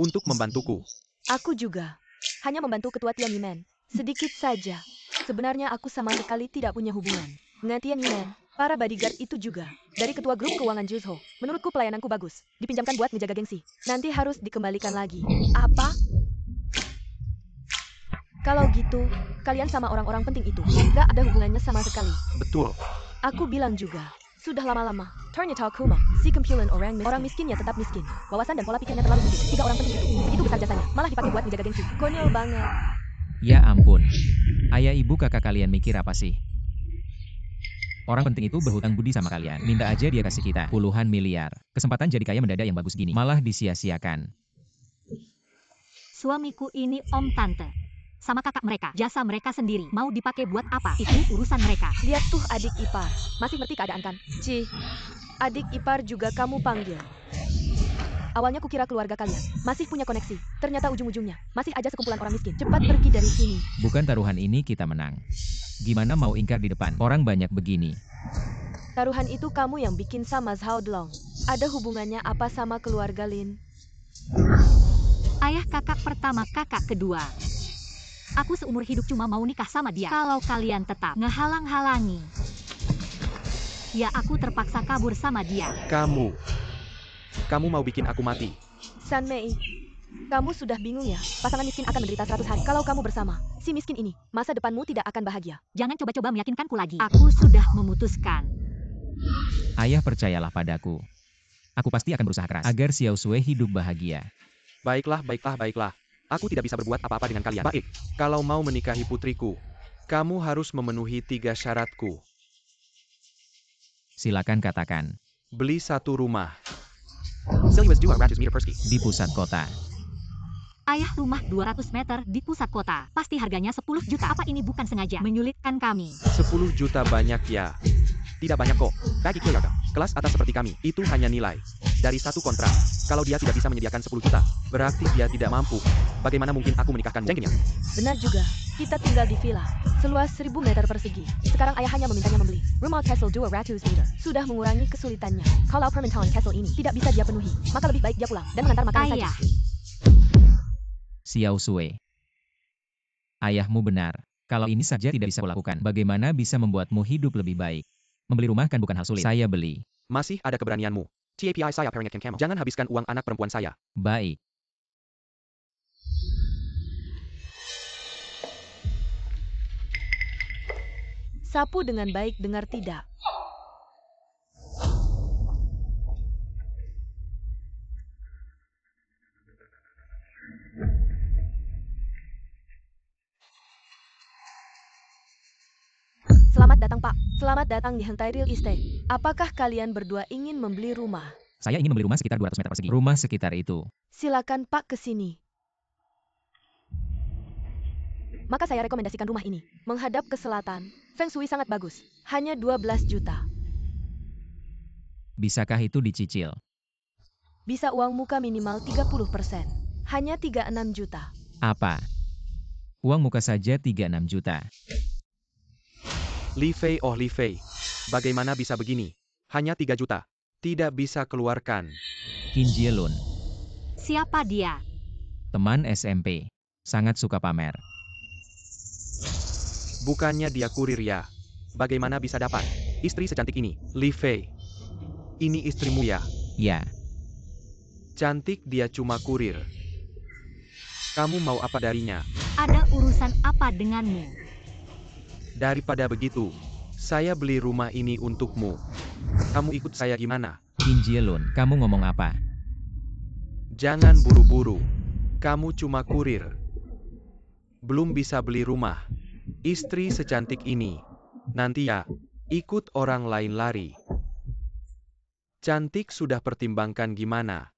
untuk membantuku. Aku juga. Hanya membantu ketua Tianyimen. Sedikit saja. Sebenarnya aku sama sekali tidak punya hubungan dengan Tianyimen. Para bodyguard itu juga. Dari ketua grup keuangan Juzho. Menurutku pelayananku bagus. Dipinjamkan buat menjaga gengsi. Nanti harus dikembalikan lagi. Apa? Kalau gitu, kalian sama orang-orang penting itu gak ada hubungannya sama sekali. Betul. Aku bilang juga. Sudah lama-lama, ternyata Kuma, si kumpulan orang miskinnya tetap miskin. Wawasan dan pola pikirnya terlalu sempit. Tiga orang penting itu, begitu besar jasanya, malah dipakai buat menjaga gengsi. Konyol banget. Ya ampun. Ayah ibu kakak kalian mikir apa sih? Orang penting itu berhutang budi sama kalian. Minta aja dia kasih kita puluhan miliar. Kesempatan jadi kaya mendadak yang bagus gini, malah disia-siakan. Suamiku ini om tante. Sama kakak mereka, jasa mereka sendiri. Mau dipakai buat apa? Itu urusan mereka. Lihat tuh adik ipar. Masih ngerti keadaan kan? Ci, adik ipar juga kamu panggil. Awalnya kukira keluarga kalian masih punya koneksi. Ternyata ujung-ujungnya masih aja sekumpulan orang miskin. Cepat pergi dari sini. Bukan taruhan ini kita menang. Gimana mau ingkar di depan? Orang banyak begini. Taruhan itu kamu yang bikin sama Zhao Delong. Ada hubungannya apa sama keluarga Lin? Ayah kakak pertama, kakak kedua. Aku seumur hidup cuma mau nikah sama dia. Kalau kalian tetap ngehalang-halangi, ya aku terpaksa kabur sama dia. Kamu Kamu mau bikin aku mati. San Mei, kamu sudah bingung ya? Pasangan miskin akan menderita 100 hari. Kalau kamu bersama si miskin ini, masa depanmu tidak akan bahagia. Jangan coba-coba meyakinkanku lagi. Aku sudah memutuskan. Ayah, percayalah padaku. Aku pasti akan berusaha keras agar Xiao Sui hidup bahagia. Baiklah. Aku tidak bisa berbuat apa-apa dengan kalian. Baik, kalau mau menikahi putriku, kamu harus memenuhi 3 syaratku. Silakan katakan. Beli 1 rumah Di pusat kota. Ayah, rumah 200 meter di pusat kota. Pasti harganya 10 juta. Apa ini bukan sengaja menyulitkan kami? 10 juta banyak ya. Tidak banyak kok. Bagi keluarga kelas atas seperti kami, itu hanya nilai dari 1 kontrak. Kalau dia tidak bisa menyediakan 10 juta, berarti dia tidak mampu. Bagaimana mungkin aku menikahkan jengkelnya? Benar juga. Kita tinggal di villa seluas 1000 meter persegi. Sekarang ayah hanya memintanya membeli rumah Castle 200 meter. Sudah mengurangi kesulitannya. Kalau permintaan Castle ini tidak bisa dia penuhi, maka lebih baik dia pulang dan mengantar makanan saja. Ayah, Xiao Sui. Ayahmu benar. Kalau ini saja tidak bisa kulakukan, bagaimana bisa membuatmu hidup lebih baik? Membeli rumah kan bukan hal sulit. Saya beli. Masih ada keberanianmu. TAPI saya peringatkan kamu. Jangan habiskan uang anak perempuan saya. Baik. Sapu dengan baik, dengar tidak? Selamat datang Pak. Selamat datang di Hentai Real Estate. Apakah kalian berdua ingin membeli rumah? Saya ingin membeli rumah sekitar 200 meter persegi. Rumah sekitar itu. Silakan Pak ke sini. Maka saya rekomendasikan rumah ini. Menghadap ke selatan. Feng Shui sangat bagus. Hanya 12 juta. Bisakah itu dicicil? Bisa uang muka minimal 30%. Hanya 36 juta. Apa? Uang muka saja 36 juta. Li Fei, bagaimana bisa begini? Hanya 3 juta. Tidak bisa keluarkan. Qin Jielun. siapa dia? Teman SMP. Sangat suka pamer. Bukannya dia kurir ya? Bagaimana bisa dapat istri secantik ini? Li Fei, ini istrimu ya? Ya. Cantik dia cuma kurir. Kamu mau apa darinya? Ada urusan apa denganmu? Daripada begitu, saya beli rumah ini untukmu. Kamu ikut saya gimana? Qin Jielun, kamu ngomong apa? Jangan buru-buru. Kamu cuma kurir. Belum bisa beli rumah. Istri secantik ini. Nanti ya, ikut orang lain lari. Cantik sudah pertimbangkan gimana?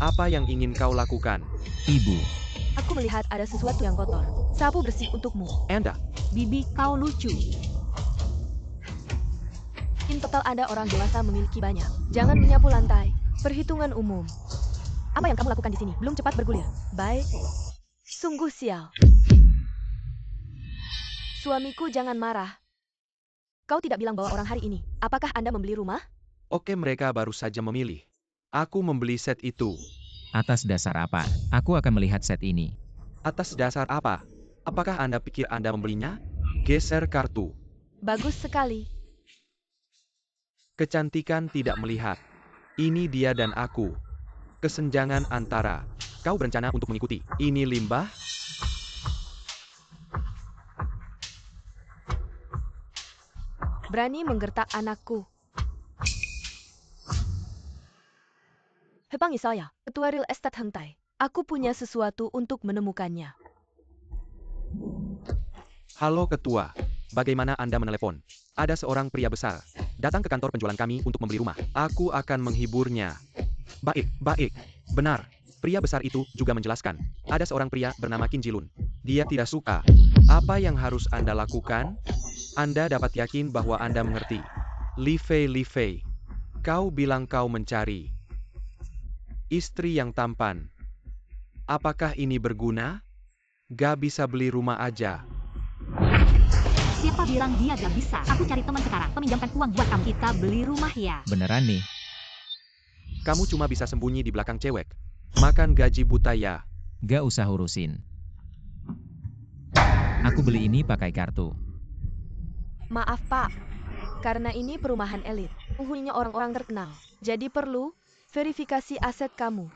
Apa yang ingin kau lakukan? Ibu. Aku melihat ada sesuatu yang kotor. Sapu bersih untukmu. Anda, Bibi, kau lucu. In total ada orang dewasa memiliki banyak. Jangan menyapu lantai. Perhitungan umum. Apa yang kamu lakukan di sini? Belum cepat bergulir. Baik. Sungguh sial. Suamiku, jangan marah. Kau tidak bilang bahwa orang hari ini. Apakah Anda membeli rumah? oke, mereka baru saja memilih. Aku membeli set itu. Atas dasar apa? Aku akan melihat set ini. Atas dasar apa? Apakah Anda pikir Anda membelinya? Geser kartu. Bagus sekali. Kecantikan tidak melihat. Ini dia dan aku. Kesenjangan antara. Kau berencana untuk mengikuti. Ini limbah? Berani menggertak anakku. Hepangi saya, Ketua Real Estate Hentai. Aku punya sesuatu untuk menemukannya. Halo Ketua. Bagaimana Anda menelepon? Ada seorang pria besar. Datang ke kantor penjualan kami untuk membeli rumah. Aku akan menghiburnya. Baik. Benar. Pria besar itu juga menjelaskan. Ada seorang pria bernama Qin Jielun. Dia tidak suka. Apa yang harus Anda lakukan? Anda dapat yakin bahwa Anda mengerti. Li Fei. Kau bilang kau mencari istri yang tampan. Apakah ini berguna? Gak bisa beli rumah aja. Siapa bilang dia gak bisa? Aku cari teman sekarang. Peminjamkan uang buat kamu. Kita beli rumah ya. Beneran nih. Kamu cuma bisa sembunyi di belakang cewek. Makan gaji buta ya. Gak usah urusin. Aku beli ini pakai kartu. Maaf Pak, Karena ini perumahan elit, penghuninya orang-orang terkenal. Jadi perlu verifikasi aset kamu.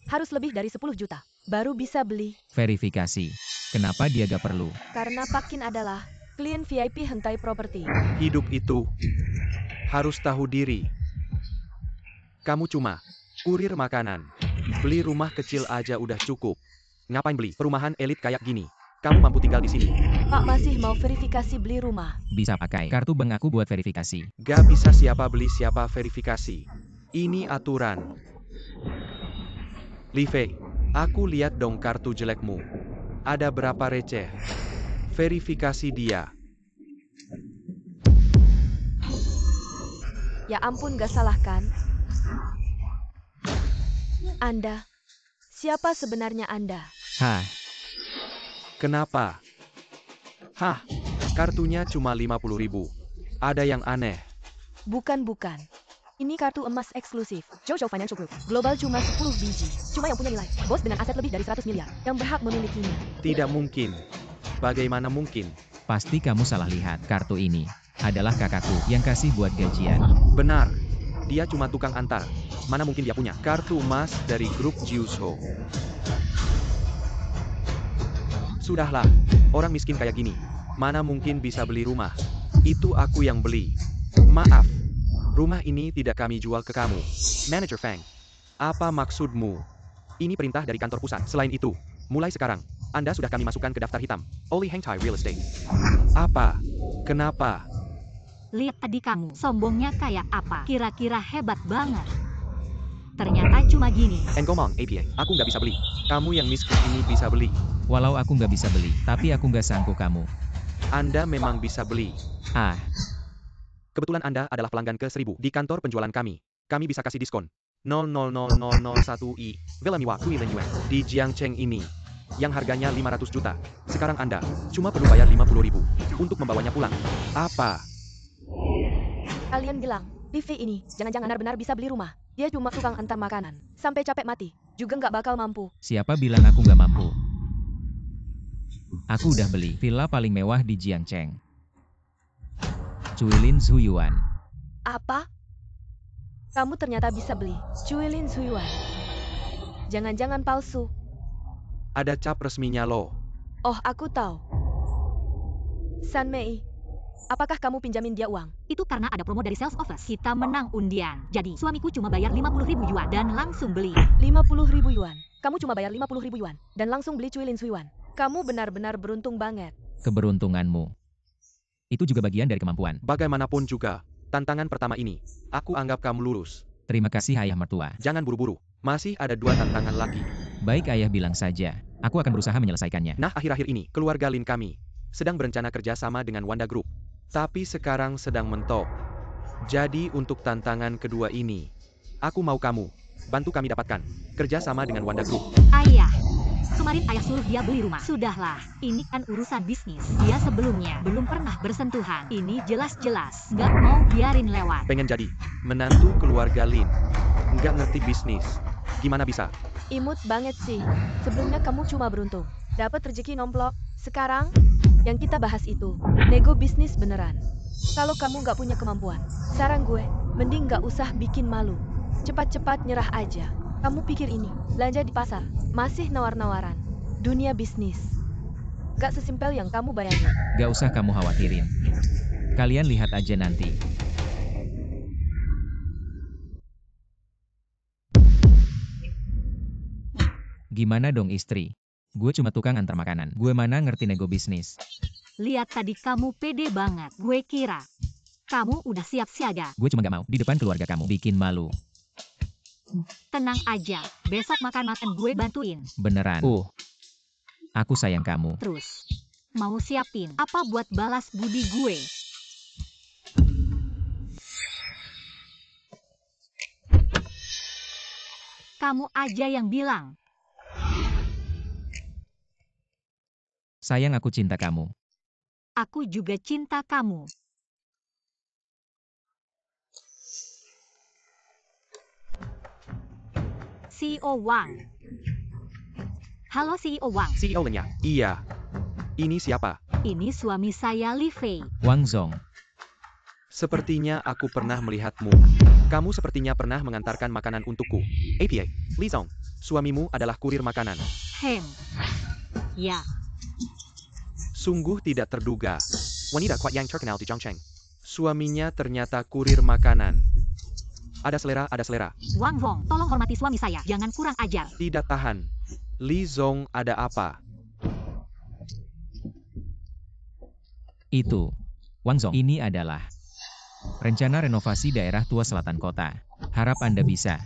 Harus lebih dari 10 juta, baru bisa beli. Verifikasi. Kenapa dia gak perlu? Karena Pakin adalah klien VIP Hentai Property. Hidup itu harus tahu diri. Kamu cuma kurir makanan. Beli rumah kecil aja udah cukup. Ngapain beli perumahan elit kayak gini? Kamu mampu tinggal di sini. Pak masih mau verifikasi beli rumah. Bisa pakai kartu bank aku buat verifikasi. Gak bisa siapa beli siapa verifikasi. Ini aturan. Live, aku lihat dong kartu jelekmu. Ada berapa receh? Verifikasi dia. Ya ampun, gak salah kan? Anda. Siapa sebenarnya Anda? Hah, Kenapa? Hah, kartunya cuma 50.000. Ada yang aneh. Bukan. Ini kartu emas eksklusif. Jojo Financial Group. Global cuma 10 biji. Cuma yang punya nilai. Bos dengan aset lebih dari 100 miliar. Yang berhak memilikinya. Tidak mungkin. Bagaimana mungkin? pasti kamu salah lihat. Kartu ini adalah kakakku yang kasih buat gajian. Benar. Dia cuma tukang antar. Mana mungkin dia punya kartu emas dari grup Jiusho. Sudahlah, orang miskin kayak gini. Mana mungkin bisa beli rumah. Itu aku yang beli. Maaf. Rumah ini tidak kami jual ke kamu. Manager Fang. Apa maksudmu? Ini perintah dari kantor pusat. Selain itu, mulai sekarang, Anda sudah kami masukkan ke daftar hitam. Oli Hengtai Real Estate. Apa? Kenapa? Lihat tadi kamu, sombongnya kayak apa? Kira-kira hebat banget. Ternyata cuma gini. Engkomong APA, aku nggak bisa beli. Kamu yang miskin ini bisa beli. Walau aku nggak bisa beli, tapi aku nggak sanggup kamu. Anda memang bisa beli. Ah, Kebetulan Anda adalah pelanggan ke-1000 di kantor penjualan kami. Kami bisa kasih diskon 0,00001 Villa Miwa Kuilin Yuan di Jiangcheng ini yang harganya 500 juta. Sekarang Anda cuma perlu bayar 50.000 untuk membawanya pulang. Apa? Kalian bilang, Livi ini jangan-jangan benar-benar bisa beli rumah. Dia cuma tukang antar makanan. Sampai capek mati, juga nggak bakal mampu. siapa bilang aku nggak mampu? Aku udah beli villa paling mewah di Jiangcheng. Cuilin Zuyuan. Apa? Kamu ternyata bisa beli Cuilin Zuyuan. Jangan-jangan palsu. Ada cap resminya loh. Oh, aku tahu. San Mei, apakah kamu pinjamin dia uang? Itu karena ada promo dari sales office. Kita menang undian. Jadi, suamiku cuma bayar 50.000 yuan dan langsung beli. 50.000 yuan. Kamu cuma bayar 50.000 yuan dan langsung beli Cuilin Zuyuan. Kamu benar-benar beruntung banget. Keberuntunganmu. Itu juga bagian dari kemampuan. Bagaimanapun juga, tantangan pertama ini, aku anggap kamu lulus. Terima kasih ayah mertua. Jangan buru-buru, masih ada 2 tantangan lagi. Baik ayah bilang saja. Aku akan berusaha menyelesaikannya. Nah, akhir-akhir ini, keluarga Lin kami sedang berencana kerja sama dengan Wanda Group. Tapi sekarang sedang mentok. Jadi untuk tantangan kedua ini, aku mau kamu bantu kami dapatkan kerja sama dengan Wanda Group. Ayah, kemarin ayah suruh dia beli rumah. Sudahlah, ini kan urusan bisnis. Dia sebelumnya belum pernah bersentuhan. Ini jelas-jelas nggak mau biarin lewat. Pengen jadi menantu keluarga Lin. Nggak ngerti bisnis. Gimana bisa? Imut banget sih. Sebelumnya kamu cuma beruntung. Dapat rezeki nomplok. Sekarang, yang kita bahas itu, nego bisnis beneran. Kalau kamu nggak punya kemampuan, saran gue, mending nggak usah bikin malu. Cepat-cepat nyerah aja. Kamu pikir ini, belanja di pasar, masih nawar-nawaran. Dunia bisnis. Gak sesimpel yang kamu bayangin. Gak usah kamu khawatirin. Kalian lihat aja nanti. Gimana dong istri? Gue cuma tukang antar makanan. Gue mana ngerti nego bisnis. Lihat tadi kamu pede banget. Gue kira kamu udah siap siaga. Gue cuma gak mau di depan keluarga kamu bikin malu. Tenang aja, besok makan-makan gue bantuin. Beneran. Aku sayang kamu. Terus, mau siapin apa buat balas budi gue? Kamu aja yang bilang. Sayang, aku cinta kamu. Aku juga cinta kamu. CEO Wang. Halo CEO Wang. CEO Lin ya? Iya. Ini siapa? Ini suami saya Li Fei. Wang Zong. Sepertinya aku pernah melihatmu. Kamu sepertinya pernah mengantarkan makanan untukku. APA, Li Zong, suamimu adalah kurir makanan. Ya, Sungguh tidak terduga. Wanita kuat yang terkenal di Zhongcheng. Suaminya ternyata kurir makanan. Ada selera. Wang Zong, tolong hormati suami saya. Jangan kurang ajar. Tidak tahan. Li Zong ada apa? Itu. Wang Zong, ini adalah rencana renovasi daerah tua selatan kota. Harap Anda bisa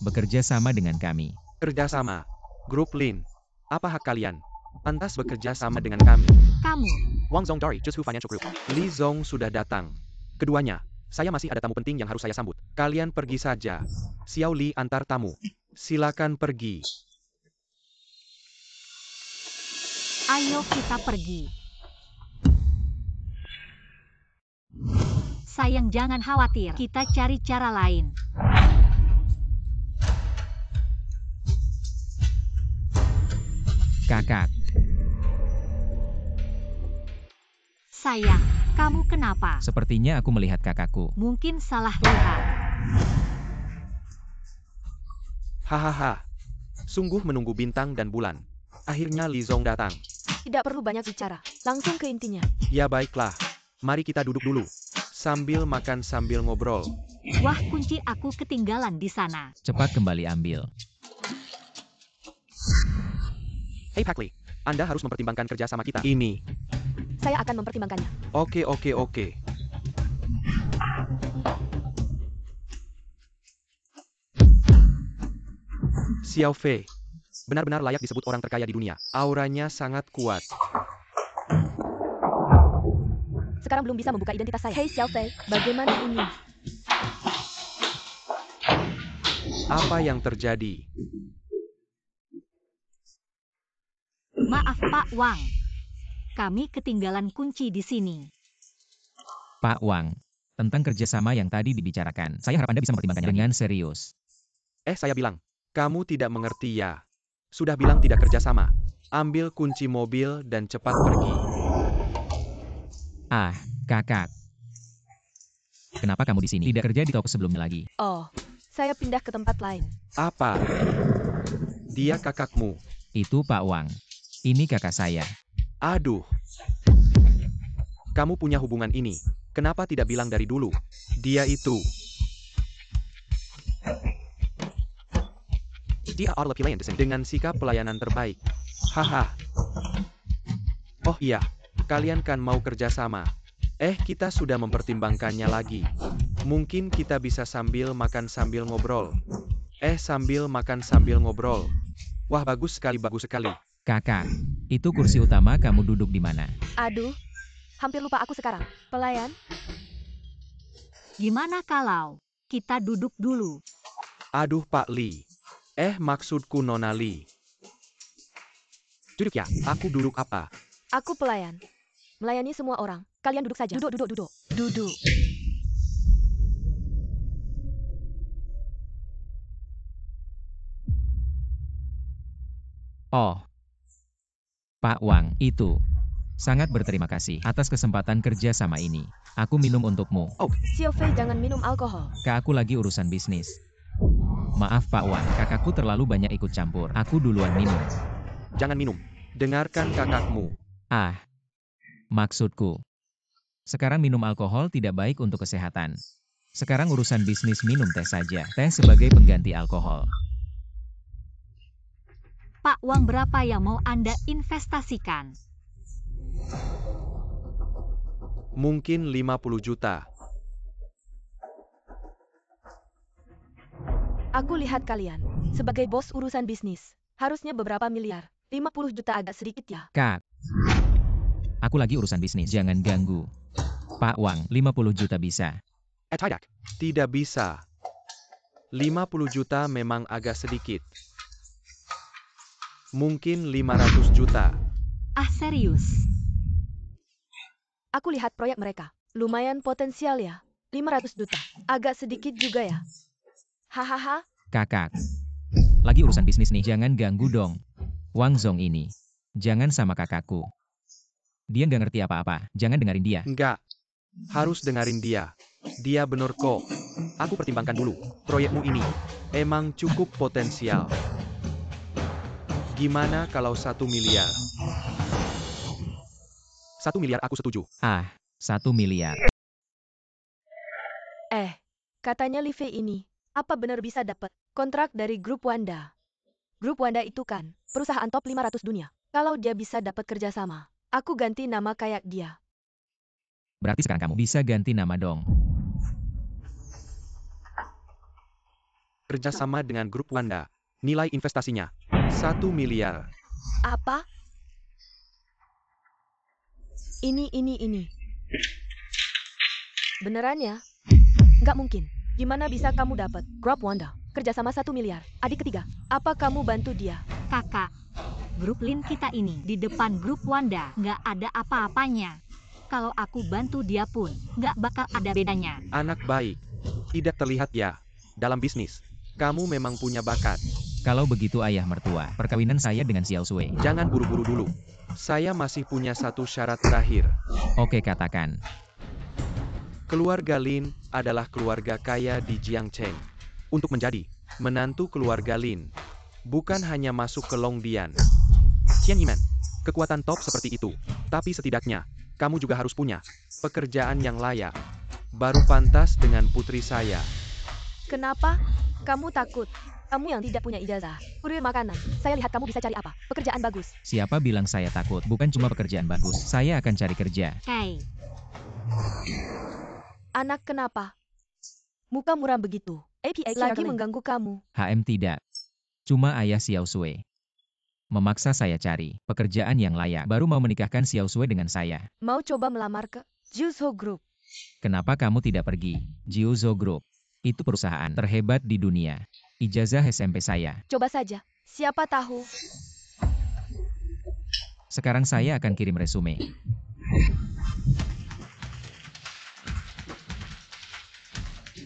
bekerja sama dengan kami. Kerjasama. Grup Lin. Apa hak kalian? Pantas bekerja sama dengan kami. Kamu, Wang Zong dari Just Who Financial Group. Li Zong sudah datang. Keduanya, saya masih ada tamu penting yang harus saya sambut. Kalian pergi saja. Xiao Li antar tamu. Silakan pergi. ayo kita pergi. Sayang, jangan khawatir. Kita cari cara lain. Kakak, Sayang, kamu kenapa? sepertinya aku melihat kakakku. Mungkin salah lihat. Hahaha. Sungguh menunggu bintang dan bulan. Akhirnya Li Zong datang. Tidak perlu banyak bicara, langsung ke intinya. Ya baiklah. Mari kita duduk dulu. Sambil makan sambil ngobrol. Wah, kunci aku ketinggalan di sana. Cepat kembali ambil. Hei Pak Li, Anda harus mempertimbangkan kerja sama kita. Ini. Saya akan mempertimbangkannya. Oke. Xiao Fei. Benar-benar layak disebut orang terkaya di dunia. Auranya sangat kuat. Sekarang belum bisa membuka identitas saya. Hei Xiao Fei, bagaimana ini? Apa yang terjadi? Maaf Pak Wang. Kami ketinggalan kunci di sini. Pak Wang, tentang kerjasama yang tadi dibicarakan, saya harap Anda bisa mempertimbangkannya dengan serius. Saya bilang, kamu tidak mengerti ya. Sudah bilang tidak kerjasama. Ambil kunci mobil dan cepat pergi. Ah, kakak. Kenapa kamu di sini? Tidak kerja di toko sebelumnya lagi. Oh, saya pindah ke tempat lain. Apa? Dia kakakmu. Itu Pak Wang. Ini kakak saya. Aduh. Kamu punya hubungan ini. Kenapa tidak bilang dari dulu? Dia itu. Dia adalah pelayan di sini dengan sikap pelayanan terbaik. Haha. Oh iya, kalian kan mau kerja sama. Kita sudah mempertimbangkannya lagi. Mungkin kita bisa sambil makan sambil ngobrol. Sambil makan sambil ngobrol. Wah, bagus sekali. Kakak, itu kursi utama, kamu duduk di mana? Aduh, hampir lupa aku sekarang. Pelayan, Gimana kalau kita duduk dulu? Aduh Pak Li. Maksudku Nona Li. Duduk ya, aku duduk apa? aku pelayan. Melayani semua orang. Kalian duduk saja. Duduk. Duduk. Oh, Pak Wang, itu. Sangat berterima kasih atas kesempatan kerja sama ini. Aku minum untukmu. Xiao Fei, jangan minum alkohol. Kak, aku lagi urusan bisnis. Maaf Pak Wang, kakakku terlalu banyak ikut campur. Aku duluan minum. Jangan minum. Dengarkan kakakmu. Ah, maksudku. Sekarang minum alkohol tidak baik untuk kesehatan. Sekarang urusan bisnis, minum teh saja. Teh sebagai pengganti alkohol. Pak Wang, berapa yang mau Anda investasikan? Mungkin 50 juta. Aku lihat kalian. Sebagai bos urusan bisnis, harusnya beberapa miliar. 50 juta agak sedikit ya. Kak, aku lagi urusan bisnis, jangan ganggu. Pak Wang, 50 juta bisa. Tidak bisa. 50 juta memang agak sedikit. Mungkin 500 juta. Ah, serius? Aku lihat proyek mereka. Lumayan potensial ya. 500 juta. Agak sedikit juga ya. Hahaha. Kakak, lagi urusan bisnis nih, jangan ganggu dong. Wang Zong ini. Jangan sama kakakku. Dia nggak ngerti apa-apa, jangan dengerin dia. Enggak. Harus dengerin dia. Dia bener kok. Aku pertimbangkan dulu. Proyekmu ini emang cukup potensial. Gimana kalau 1 miliar? 1 miliar aku setuju. Ah, 1 miliar. Katanya Live ini, apa benar bisa dapat kontrak dari grup Wanda? Grup Wanda itu kan perusahaan top 500 dunia. Kalau dia bisa dapat kerjasama, aku ganti nama kayak dia. Berarti sekarang kamu bisa ganti nama dong. Kerjasama dengan grup Wanda. Nilai investasinya 1 miliar. Apa? Ini. Beneran ya? Nggak mungkin. Gimana bisa kamu dapat grup Wanda kerjasama 1 miliar? Adik ketiga, apa kamu bantu dia? Kakak, grup Lin kita ini di depan grup Wanda nggak ada apa-apanya. Kalau aku bantu dia pun nggak bakal ada bedanya. Anak baik. Tidak terlihat ya. Dalam bisnis, kamu memang punya bakat. Kalau begitu ayah mertua, perkawinan saya dengan Xiao Sui. Jangan buru-buru dulu. Saya masih punya satu syarat terakhir. Oke, katakan. Keluarga Lin adalah keluarga kaya di Jiangcheng. Untuk menjadi menantu keluarga Lin, bukan hanya masuk ke Longdian, Tianyimen, kekuatan top seperti itu. Tapi setidaknya, kamu juga harus punya pekerjaan yang layak. Baru pantas dengan putri saya. Kenapa? Kamu takut? Kamu yang tidak punya ijazah, kurir makanan. Saya lihat kamu bisa cari apa? Pekerjaan bagus. Siapa bilang saya takut? Bukan cuma pekerjaan bagus. Saya akan cari kerja. Hey, Anak kenapa? Muka muram begitu. APA lagi mengganggu kamu. HM tidak. Cuma ayah Xiao Sui memaksa saya cari pekerjaan yang layak. Baru mau menikahkan Xiao Sui dengan saya. Mau coba melamar ke Jiuzhou Group? Kenapa kamu tidak pergi? Jiuzhou Group itu perusahaan terhebat di dunia. Ijazah SMP saya. Coba saja. Siapa tahu. Sekarang saya akan kirim resume.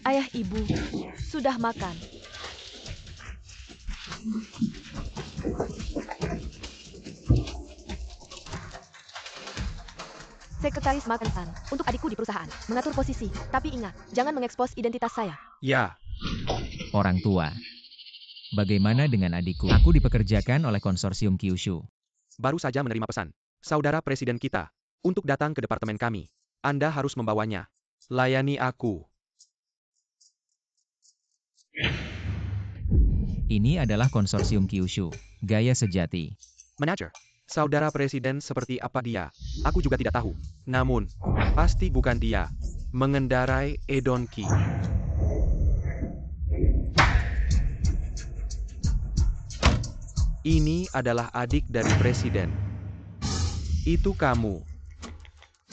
Ayah ibu, sudah makan. Sekretaris makan untuk adikku di perusahaan. Mengatur posisi. Tapi ingat, jangan mengekspos identitas saya. Ya, Orang tua. Bagaimana dengan adikku? Aku dipekerjakan oleh konsorsium Kyushu. baru saja menerima pesan. Saudara Presiden kita, untuk datang ke departemen kami. Anda harus membawanya. Layani aku. Ini adalah konsorsium Kyushu. Gaya sejati. Manager, saudara Presiden seperti apa dia? Aku juga tidak tahu. Namun, pasti bukan dia. Mengendarai Edonki. Ini adalah adik dari Presiden. Itu kamu.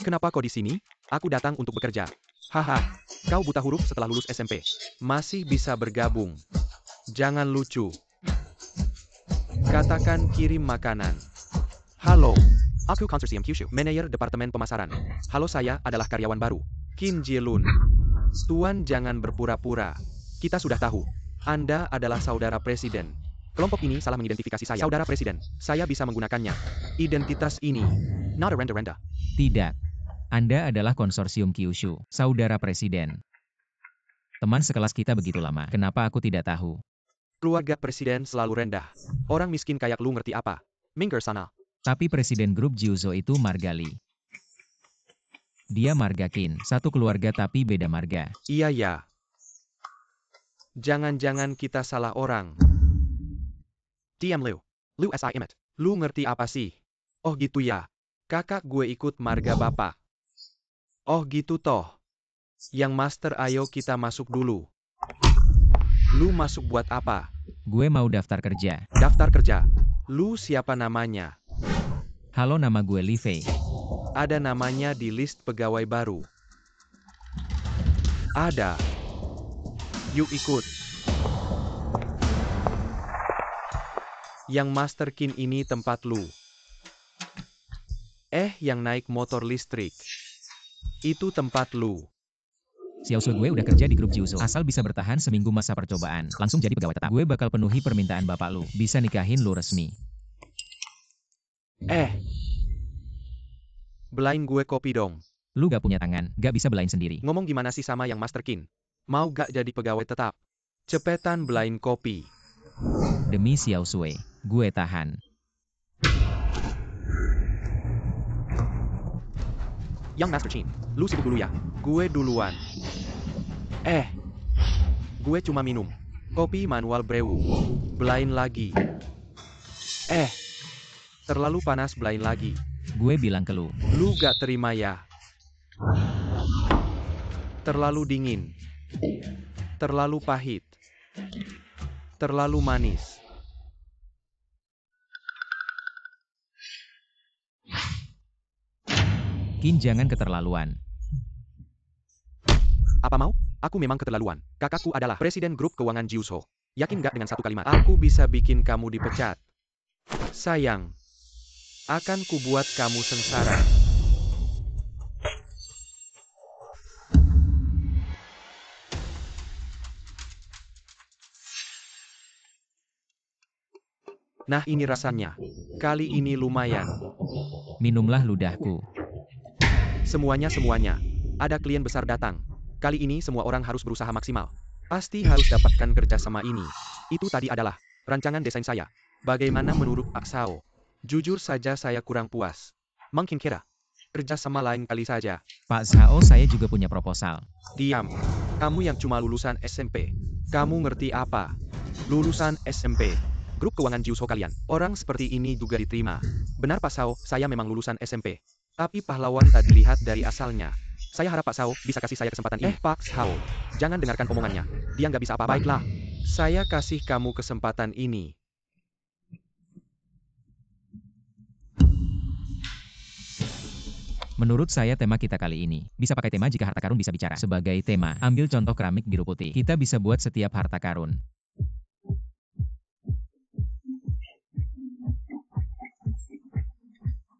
Kenapa kau di sini? Aku datang untuk bekerja. Haha, kau buta huruf setelah lulus SMP. Masih bisa bergabung. Jangan lucu. Katakan kirim makanan. Halo, aku konsorsium Kyushu, manajer departemen pemasaran. Halo, saya adalah karyawan baru, Kim Ji-lun. Tuan jangan berpura-pura. Kita sudah tahu, Anda adalah saudara Presiden. Kelompok ini salah mengidentifikasi saya. Saudara Presiden, saya bisa menggunakannya. Identitas ini, not a renda-renda. Tidak. Anda adalah konsorsium Kyushu, saudara presiden. Teman sekelas kita begitu lama, kenapa aku tidak tahu? Keluarga Presiden selalu rendah. Orang miskin kayak lu ngerti apa? Minggir sana. Tapi presiden grup Jiuzhou itu Margali. Dia marga Qin, satu keluarga tapi beda marga. Iya ya. Jangan-jangan kita salah orang. Diam Lu. Lu SIMet. Lu ngerti apa sih? Oh gitu ya. Kakak gue ikut marga bapak. Oh gitu toh. Yang master ayo kita masuk dulu. Lu masuk buat apa? Gue mau daftar kerja. Daftar kerja. Lu siapa namanya? Halo, nama gue Li Fei. Ada namanya di list pegawai baru. Ada. Yuk ikut. Yang Master Kin ini tempat lu. Yang naik motor listrik. Itu tempat lu. Xiao Sui gue udah kerja di grup Jiuzhou. Asal bisa bertahan seminggu masa percobaan, langsung jadi pegawai tetap. Gue bakal penuhi permintaan bapak lu. Bisa nikahin lu resmi. Belain gue kopi dong. Lu gak punya tangan, gak bisa belain sendiri. Ngomong gimana sih sama yang Master Kin? Mau gak jadi pegawai tetap? Cepetan belain kopi. Demi Xiao Sui, gue tahan. Yang Master Chin, lu sibuk dulu ya. Gue duluan. Gue cuma minum kopi manual brew. Belain lagi. Terlalu panas belain lagi. Gue bilang ke lu. Lu gak terima ya? Terlalu dingin. Terlalu pahit. Terlalu manis. Kin jangan keterlaluan. Apa mau? Aku memang keterlaluan. Kakakku adalah presiden grup keuangan Jiusho. Yakin gak dengan satu kalimat? Aku bisa bikin kamu dipecat. Sayang. Akan kubuat kamu sengsara. Nah ini rasanya. Kali ini lumayan. Minumlah ludahku. Semuanya. Ada klien besar datang. Kali ini semua orang harus berusaha maksimal. Pasti harus dapatkan kerjasama ini. Itu tadi adalah rancangan desain saya. Bagaimana menurut Pak Sao? Jujur saja saya kurang puas. Mungkin kira kerjasama lain kali saja. Pak Sao, saya juga punya proposal. Diam. Kamu yang cuma lulusan SMP. Kamu ngerti apa? Lulusan SMP. Grup keuangan Jiusho kalian. Orang seperti ini juga diterima. Benar Pak Sao, saya memang lulusan SMP. Tapi pahlawan tak dilihat dari asalnya. Saya harap Pak Sao bisa kasih saya kesempatan ini. Pak Sao, jangan dengarkan omongannya. Dia nggak bisa apa-apa. Baiklah, saya kasih kamu kesempatan ini. Menurut saya tema kita kali ini, bisa pakai tema jika harta karun bisa bicara. Sebagai tema, ambil contoh keramik biru putih. Kita bisa buat setiap harta karun.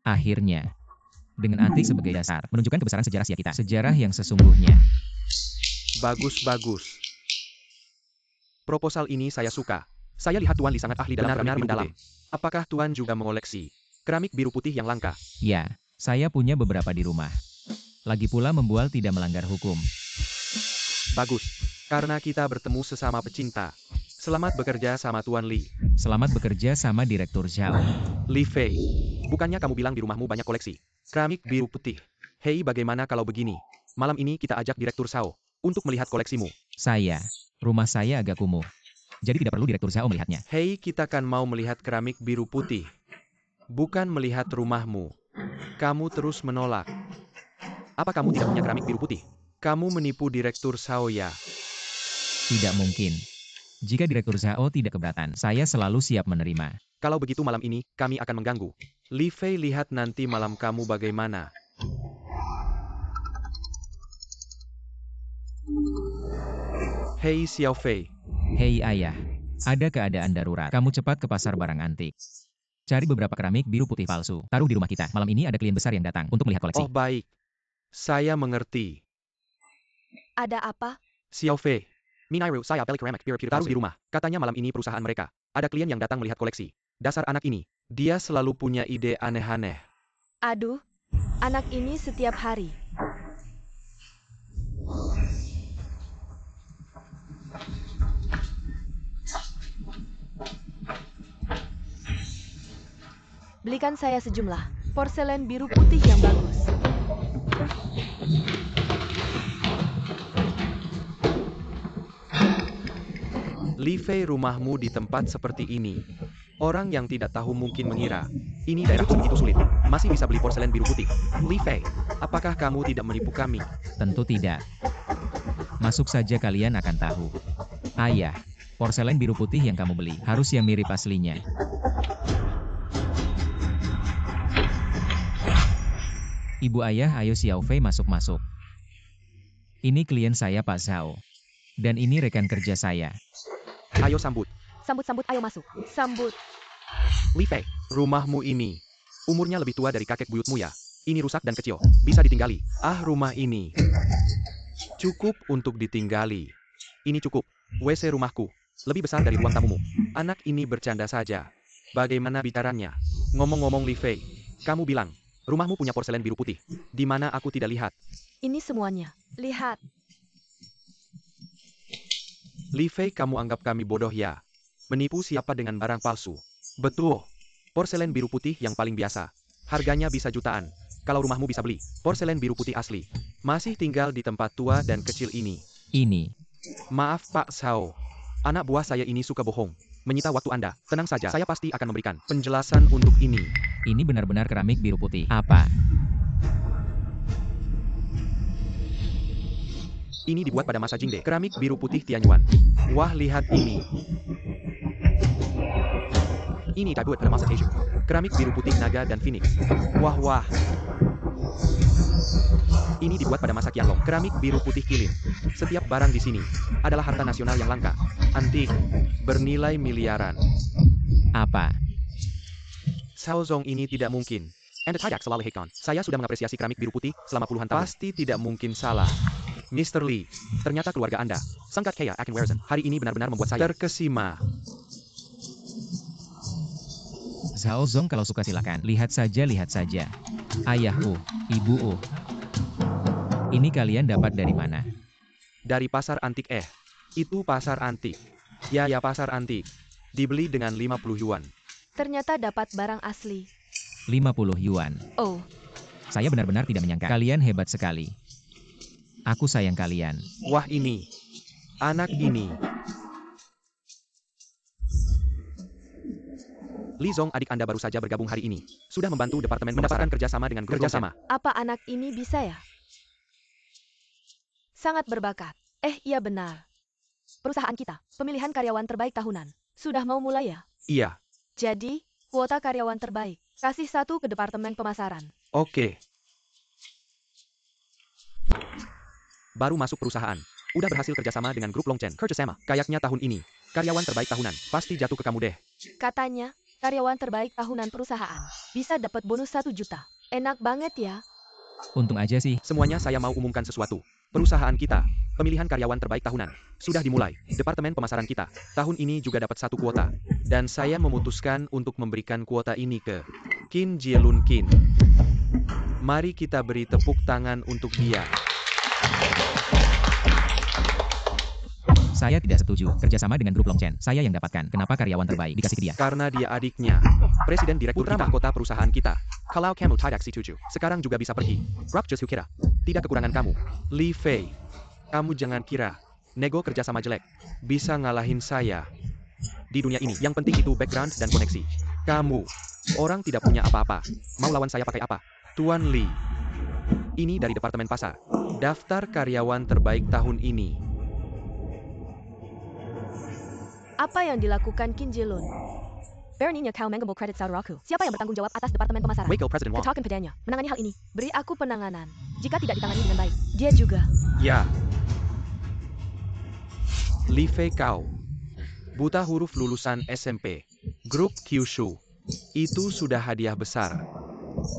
Akhirnya, dengan antik sebagai dasar, menunjukkan kebesaran sejarah Asia kita. Sejarah yang sesungguhnya. Bagus. Proposal ini saya suka. Saya lihat Tuan Li sangat ahli dalam keramik mendalam. Apakah Tuan juga mengoleksi keramik biru putih yang langka? Ya, saya punya beberapa di rumah. Lagi pula membual tidak melanggar hukum. Bagus. Karena kita bertemu sesama pecinta. Selamat bekerja sama Tuan Li. Selamat bekerja sama Direktur Zhao. Li Fei. Bukannya kamu bilang di rumahmu banyak koleksi keramik biru putih? Hei, bagaimana kalau begini? Malam ini kita ajak Direktur Zhao untuk melihat koleksimu. Rumah saya agak kumuh. Jadi tidak perlu Direktur Zhao melihatnya. Hei, kita kan mau melihat keramik biru putih. Bukan melihat rumahmu. Kamu terus menolak. Apa kamu tidak punya keramik biru putih? Kamu menipu Direktur Zhao ya? Tidak mungkin. Jika Direktur Zhao tidak keberatan, saya selalu siap menerima. Kalau begitu malam ini, kami akan mengganggu. Li Fei, lihat nanti malam kamu bagaimana. Hei Xiao Fei. Hei ayah, ada keadaan darurat. Kamu cepat ke pasar barang antik. Cari beberapa keramik biru putih palsu. Taruh di rumah kita. Malam ini ada klien besar yang datang untuk melihat koleksi. Oh baik. Saya mengerti. Ada apa? Xiao Fei. Minairu, saya beli keramik biru taruh di rumah. Katanya malam ini perusahaan mereka. Ada klien yang datang melihat koleksi. Dasar anak ini. Dia selalu punya ide aneh-aneh. Aduh, anak ini setiap hari. Belikan saya sejumlah porselen biru putih yang bagus. Li Fei, rumahmu di tempat seperti ini. Orang yang tidak tahu mungkin mengira, ini daerah begitu sulit. Masih bisa beli porselen biru putih. Li Fei, apakah kamu tidak menipu kami? Tentu tidak. Masuk saja kalian akan tahu. Ayah, porselen biru putih yang kamu beli harus yang mirip aslinya. Ibu ayah, ayo Xiao Fei masuk-masuk. Ini klien saya Pak Zhao. Dan ini rekan kerja saya. Ayo sambut. Sambut, ayo masuk. Sambut. Li Fei, rumahmu ini. Umurnya lebih tua dari kakek buyutmu ya. Ini rusak dan kecil. Bisa ditinggali. Ah, rumah ini. Cukup untuk ditinggali. Ini cukup. WC rumahku. Lebih besar dari ruang tamumu. Anak ini bercanda saja. Bagaimana bicaranya? Ngomong-ngomong Li Fei, kamu bilang Rumahmu punya porselen biru putih. Di mana aku tidak lihat. Ini semuanya. Lihat. Li Fei, kamu anggap kami bodoh ya? Menipu siapa dengan barang palsu? Betul. Porselen biru putih yang paling biasa. Harganya bisa jutaan. Kalau rumahmu bisa beli porselen biru putih asli. Masih tinggal di tempat tua dan kecil ini. Ini. Maaf Pak Sao. Anak buah saya ini suka bohong. Menyita waktu Anda. Tenang saja, saya pasti akan memberikan penjelasan untuk ini. Ini benar-benar keramik biru putih. Apa? Ini dibuat pada masa Jingde. Keramik biru putih Tianyuan. Wah, lihat ini. Ini dibuat pada masa Taizhou. Keramik biru putih naga dan phoenix. Wah, wah. Ini dibuat pada masa Qianlong. Keramik biru putih kilin. Setiap barang di sini adalah harta nasional yang langka. Antik. Bernilai miliaran. Apa? Shaozong ini tidak mungkin. Anda tidak selalu hekon. Saya sudah mengapresiasi keramik biru putih selama puluhan tahun. Pasti tidak mungkin salah. Mr. Lee, ternyata keluarga Anda sangat kaya akan warisan. Hari ini benar-benar membuat saya terkesima. Zhao Zong, kalau suka silakan. Lihat saja, lihat saja. Ayahku, ibu. Ini kalian dapat dari mana? Dari pasar antik. Itu pasar antik. Ya pasar antik. Dibeli dengan 50 yuan. Ternyata dapat barang asli. 50 yuan. Oh, Saya benar-benar tidak menyangka. Kalian hebat sekali. Aku sayang kalian. Wah, ini. Anak ini. Li Zong, adik Anda baru saja bergabung hari ini. Sudah membantu departemen mendapatkan kerjasama dengan grup kerjasama. apa anak ini bisa ya? Sangat berbakat. Iya benar. Perusahaan kita, pemilihan karyawan terbaik tahunan. Sudah mau mulai ya? Iya. Jadi, kuota karyawan terbaik. Kasih 1 ke departemen pemasaran. Oke. Baru masuk perusahaan. Udah berhasil kerjasama dengan grup Longchen. Kerjasama. Kayaknya tahun ini. Karyawan terbaik tahunan. Pasti jatuh ke kamu deh. Katanya, karyawan terbaik tahunan perusahaan. Bisa dapat bonus 1 juta. Enak banget ya. Untung aja sih. Semuanya saya mau umumkan sesuatu. Perusahaan kita, pemilihan karyawan terbaik tahunan, sudah dimulai. Departemen pemasaran kita, tahun ini juga dapat 1 kuota. Dan saya memutuskan untuk memberikan kuota ini ke Qin Jielun Qin. Mari kita beri tepuk tangan untuk dia. Saya tidak setuju. Kerjasama dengan grup Longchen. Saya yang dapatkan. Kenapa karyawan terbaik dikasih ke dia? Karena dia adiknya. Presiden Direktur Putra Mahkota perusahaan kita. Kalau kamu tidak setuju, sekarang juga bisa pergi. Rock just kira. Tidak kekurangan kamu. Li Fei. Kamu jangan kira. Nego kerjasama jelek. Bisa ngalahin saya. Di dunia ini, yang penting itu background dan koneksi. Kamu. Orang tidak punya apa-apa. Mau lawan saya pakai apa? Tuan Li. Ini dari Departemen Pasar. Daftar karyawan terbaik tahun ini. Apa yang dilakukan Qin Jilun? Berninya kau mengambil kredit saudaraku. Siapa yang bertanggung jawab atas departemen pemasaran? Wakil President Wang. Katakan padanya, menangani hal ini. Beri aku penanganan. Jika tidak ditangani dengan baik, dia juga. Ya. Li Fei kau. Buta huruf lulusan SMP. Grup Kyushu. Itu sudah hadiah besar.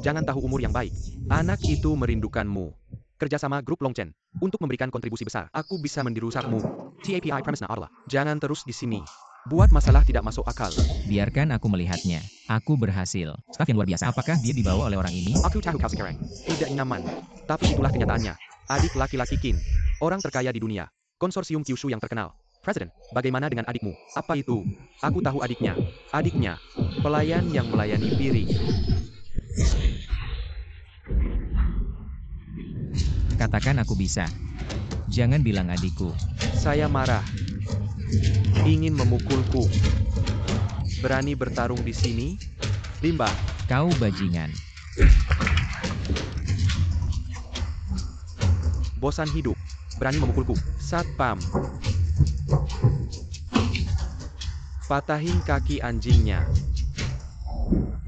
Jangan tahu umur yang baik. Anak itu merindukanmu. Kerjasama grup Longchen. Untuk memberikan kontribusi besar. Aku bisa mendirusakmu. TAPI premise na adalah. Jangan terus di sini. Buat masalah tidak masuk akal. Biarkan aku melihatnya. Aku berhasil. Staf yang luar biasa. Apakah dia dibawa oleh orang ini? Aku tahu kau sekarang. Tidak nyaman. Tapi itulah kenyataannya. Adik laki-laki Qin. Orang terkaya di dunia. Konsorsium Kyushu yang terkenal. Presiden, bagaimana dengan adikmu? Apa itu? Aku tahu adiknya. Adiknya. Pelayan yang melayani piring. Katakan aku bisa. Jangan bilang adikku. Saya marah. Ingin memukulku. Berani bertarung di sini? Limbah. Kau bajingan. Bosan hidup. Berani memukulku. Satpam. Patahin kaki anjingnya.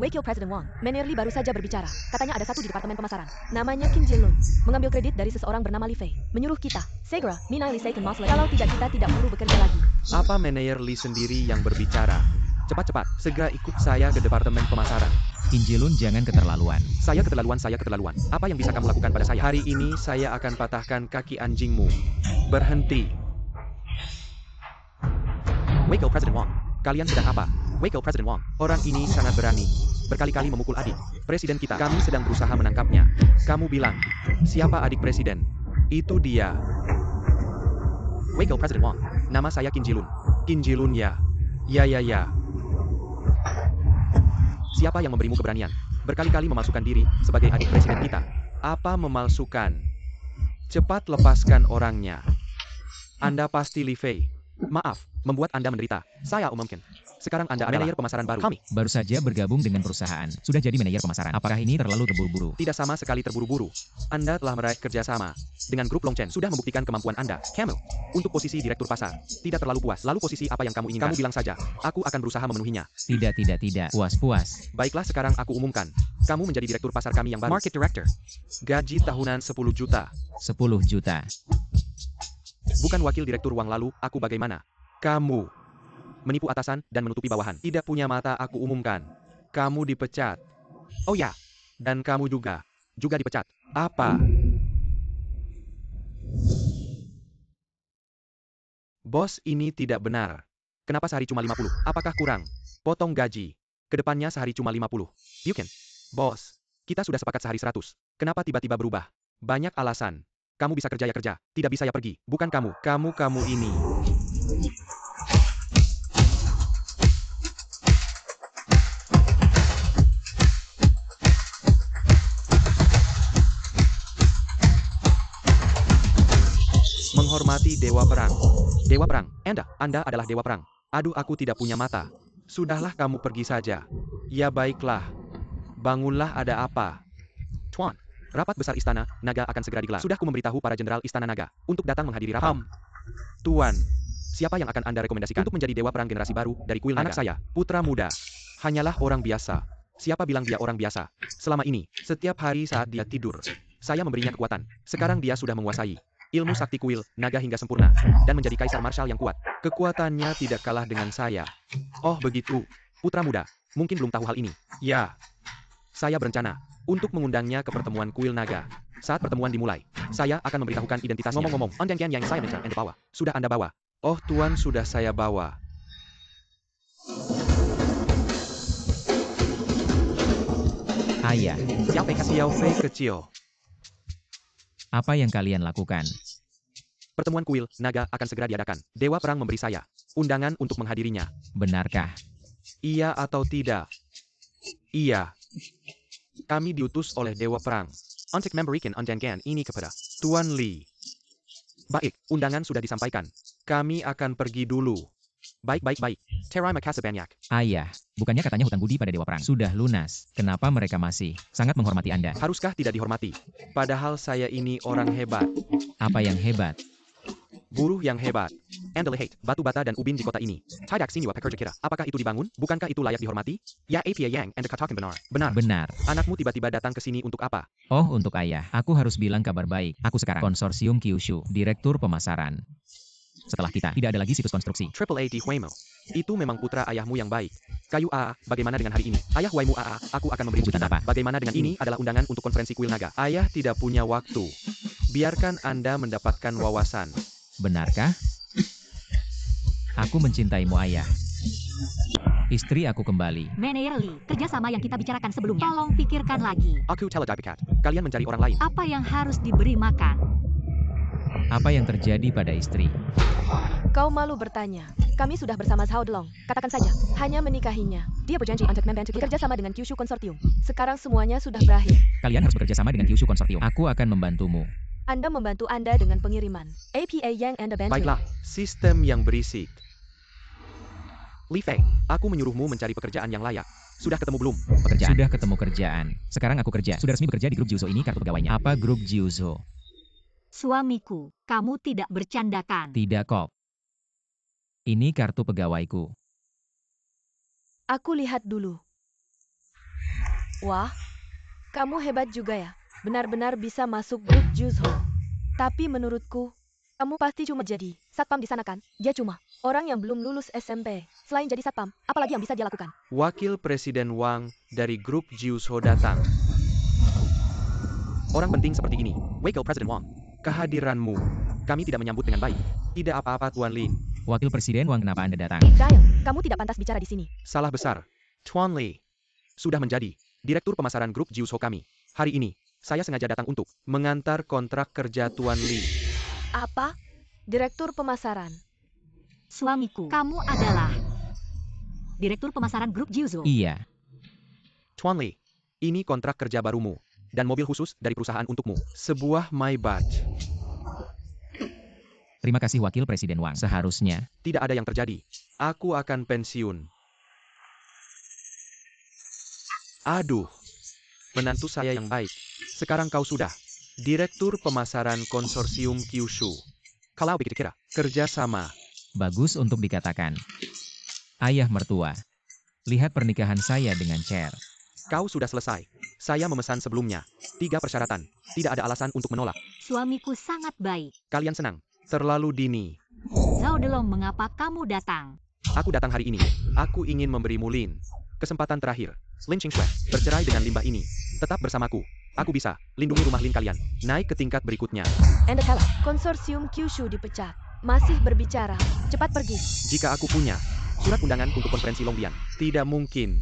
Wakil Presiden Wang, Manager Li baru saja berbicara. Katanya ada 1 di departemen pemasaran. Namanya Qin Jilun. Mengambil kredit dari seseorang bernama Li Fei. Menyuruh kita. Segera, Minai Li Seiken Masle. Kalau tidak kita tidak perlu bekerja lagi. Apa manajer Li sendiri yang berbicara? Cepat-cepat, segera ikut saya ke departemen pemasaran. Qin Jilun, jangan keterlaluan. Saya keterlaluan. Apa yang bisa kamu lakukan pada saya? Hari ini saya akan patahkan kaki anjingmu. Berhenti. Wakil Presiden Wang, kalian sedang apa? Wakil Presiden Wang, orang ini sangat berani. berkali-kali memukul adik presiden kita. Kami sedang berusaha menangkapnya. Kamu bilang, siapa adik presiden? Itu dia. Wakil Presiden Wang. Nama saya Qin Jilun. Qin Jilun ya. Ya. Siapa yang memberimu keberanian? Berkali-kali memalsukan diri sebagai adik presiden kita. Apa memalsukan? Cepat lepaskan orangnya. Anda pasti Li Fei. Maaf, membuat Anda menderita. Saya umumkan. Sekarang Anda adalah manajer pemasaran baru. Kami Baru saja bergabung dengan perusahaan. Sudah jadi manajer pemasaran. Apakah ini terlalu terburu-buru? tidak sama sekali terburu-buru. Anda telah meraih kerjasama dengan grup Longchen. Sudah membuktikan kemampuan Anda. Camel, untuk posisi direktur pasar. Tidak terlalu puas. Lalu posisi apa yang kamu inginkan? Kamu bilang saja. Aku akan berusaha memenuhinya. Tidak. Puas. Baiklah, sekarang aku umumkan. Kamu menjadi direktur pasar kami yang baru. Market Director. Gaji tahunan 10 juta. 10 juta. Bukan wakil direktur uang. Lalu, aku bagaimana? Kamu menipu atasan dan menutupi bawahan. Tidak punya mata, aku umumkan. Kamu dipecat. Oh ya, dan kamu juga dipecat. Apa? Bos, ini tidak benar. Kenapa sehari cuma 50? Apakah kurang? Potong gaji. Kedepannya sehari cuma 50. You can. Bos, kita sudah sepakat sehari 100. Kenapa tiba-tiba berubah? Banyak alasan. Kamu bisa kerja ya kerja, tidak bisa ya pergi. Bukan kamu. Kamu ini. Menghormati Dewa Perang. Dewa Perang, Anda adalah Dewa Perang. Aduh, aku tidak punya mata. Sudahlah, kamu pergi saja. Ya baiklah. Bangunlah, ada apa? Tuan, rapat besar Istana Naga akan segera digelar. Sudah ku memberitahu para jenderal Istana Naga untuk datang menghadiri rapat. Tuan, siapa yang akan Anda rekomendasikan untuk menjadi Dewa Perang generasi baru dari kuil naga? Anak saya, putra muda. Hanyalah orang biasa. Siapa bilang dia orang biasa? Selama ini, setiap hari saat dia tidur, saya memberinya kekuatan. Sekarang dia sudah menguasai ilmu sakti kuil naga hingga sempurna dan menjadi kaisar marshal yang kuat. Kekuatannya tidak kalah dengan saya. Oh begitu, putra muda, mungkin belum tahu hal ini. Ya, saya berencana untuk mengundangnya ke pertemuan kuil naga. Saat pertemuan dimulai, saya akan memberitahukan identitasnya. Ngomong-ngomong, ondeng yang saya minta Anda bawa. Sudah Anda bawa? Oh Tuan, sudah saya bawa. Ayah, Xiao Fei kecil. apa yang kalian lakukan? Pertemuan kuil naga akan segera diadakan. Dewa Perang memberi saya undangan untuk menghadirinya. Benarkah? Iya atau tidak? Iya. Kami diutus oleh Dewa Perang untuk memberikan undangan ini kepada Tuan Li. Baik, undangan sudah disampaikan. Kami akan pergi dulu. Baik. Terima kasih banyak. Ayah, bukannya katanya hutang budi pada Dewa Perang sudah lunas. Kenapa mereka masih sangat menghormati Anda? Haruskah tidak dihormati? Padahal saya ini orang hebat. Apa yang hebat? Buruh yang hebat. Andalehate, batu bata dan ubin di kota ini. Tidak sinua pekerja kita. Apakah itu dibangun? Bukankah itu layak dihormati? Ya Apia Yang, Anda katakan benar. Benar. Anakmu tiba-tiba datang ke sini untuk apa? Oh, untuk ayah. Aku harus bilang kabar baik. Aku sekarang konsorsium Kyushu, direktur pemasaran. Setelah kita, tidak ada lagi situs konstruksi. Triple A di Huemo. Itu memang putra ayahmu yang baik. Kayu AA, bagaimana dengan hari ini? Ayah Huemo AA, aku akan memberi Kejutan kejutan. apa? Bagaimana dengan ini adalah undangan untuk konferensi kuil naga. Ayah tidak punya waktu. Biarkan Anda mendapatkan wawasan. Benarkah? Aku mencintaimu, ayah. Istri aku kembali. Manager Lee, kerjasama yang kita bicarakan sebelumnya. Tolong pikirkan lagi. Aku Teledipikat. Kalian mencari orang lain. Apa yang harus diberi makan? Apa yang terjadi pada istri? Kau malu bertanya. Kami sudah bersama Zhao Delong. Katakan saja, hanya menikahinya. Dia berjanji untuk membantu bekerja sama dengan Kyushu Consortium. Sekarang semuanya sudah berakhir. Kalian harus bekerja sama dengan Kyushu Consortium. Aku akan membantumu. Anda membantu Anda dengan pengiriman. APA Yang Anda bantu. Baiklah, sistem yang berisik. Li Fei, aku menyuruhmu mencari pekerjaan yang layak. Sudah ketemu belum? Pekerjaan. Sudah ketemu kerjaan. Sekarang aku kerja. Sudah resmi bekerja di grup Jiuzo ini kartu pegawainya. Apa grup Jiuzo? Suamiku, kamu tidak bercandakan. Tidak kok. Ini kartu pegawaiku. Aku lihat dulu. Wah, kamu hebat juga ya. Benar-benar bisa masuk grup Jiuzo. Tapi menurutku, kamu pasti cuma jadi satpam di sana kan? Dia cuma orang yang belum lulus SMP. Selain jadi satpam, apalagi yang bisa dia lakukan? Wakil Presiden Wang dari grup Jiuzo datang. Orang penting seperti ini, Wakil Presiden Wang. Kehadiranmu, kami tidak menyambut dengan baik. Tidak apa-apa, Tuan Lin. Wakil Presiden Wang, kenapa Anda datang? Dial, kamu tidak pantas bicara di sini. Salah besar. Tuan Li. sudah menjadi Direktur Pemasaran Grup Jiuso kami. Hari ini, saya sengaja datang untuk mengantar kontrak kerja Tuan Lee. Apa? Direktur pemasaran. Suamiku, kamu adalah Direktur Pemasaran Grup Jiuso. Iya. Tuan Lee, ini kontrak kerja barumu dan mobil khusus dari perusahaan untukmu. Sebuah Maybach. Terima kasih Wakil Presiden Wang. Seharusnya. Tidak ada yang terjadi. Aku akan pensiun. Aduh. Menantu saya yang baik. Sekarang kau sudah Direktur Pemasaran Konsorsium Kyushu. Kalau pikir-kira, kerja sama. Bagus untuk dikatakan. Ayah mertua. Lihat pernikahan saya dengan Cher. Kau sudah selesai. Saya memesan sebelumnya. 3 persyaratan. Tidak ada alasan untuk menolak. Suamiku sangat baik. Kalian senang? Terlalu dini. Zhao Delong, mengapa kamu datang? Aku datang hari ini. Aku ingin memberimu Lin. Kesempatan terakhir. Lin Qingshui, bercerai dengan limbah ini. Tetap bersamaku. Aku bisa lindungi rumah Lin kalian. Naik ke tingkat berikutnya. Anda salah. Konsorsium Kyushu dipecat. Masih berbicara. Cepat pergi. Jika aku punya surat undangan untuk konferensi Longbian. Tidak mungkin.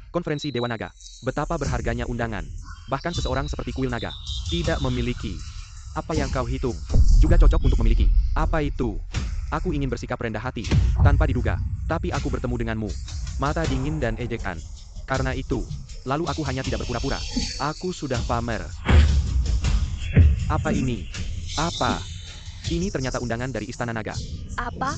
Konferensi Dewa Naga. Betapa berharganya undangan. Bahkan seseorang seperti Kuil Naga tidak memiliki. Apa yang kau hitung juga cocok untuk memiliki. Apa itu? Aku ingin bersikap rendah hati, tanpa diduga. Tapi aku bertemu denganmu. Mata dingin dan ejekan. Karena itu, lalu aku hanya tidak berpura-pura. Aku sudah pamer. Apa ini? Apa? Ini ternyata undangan dari Istana Naga. Apa?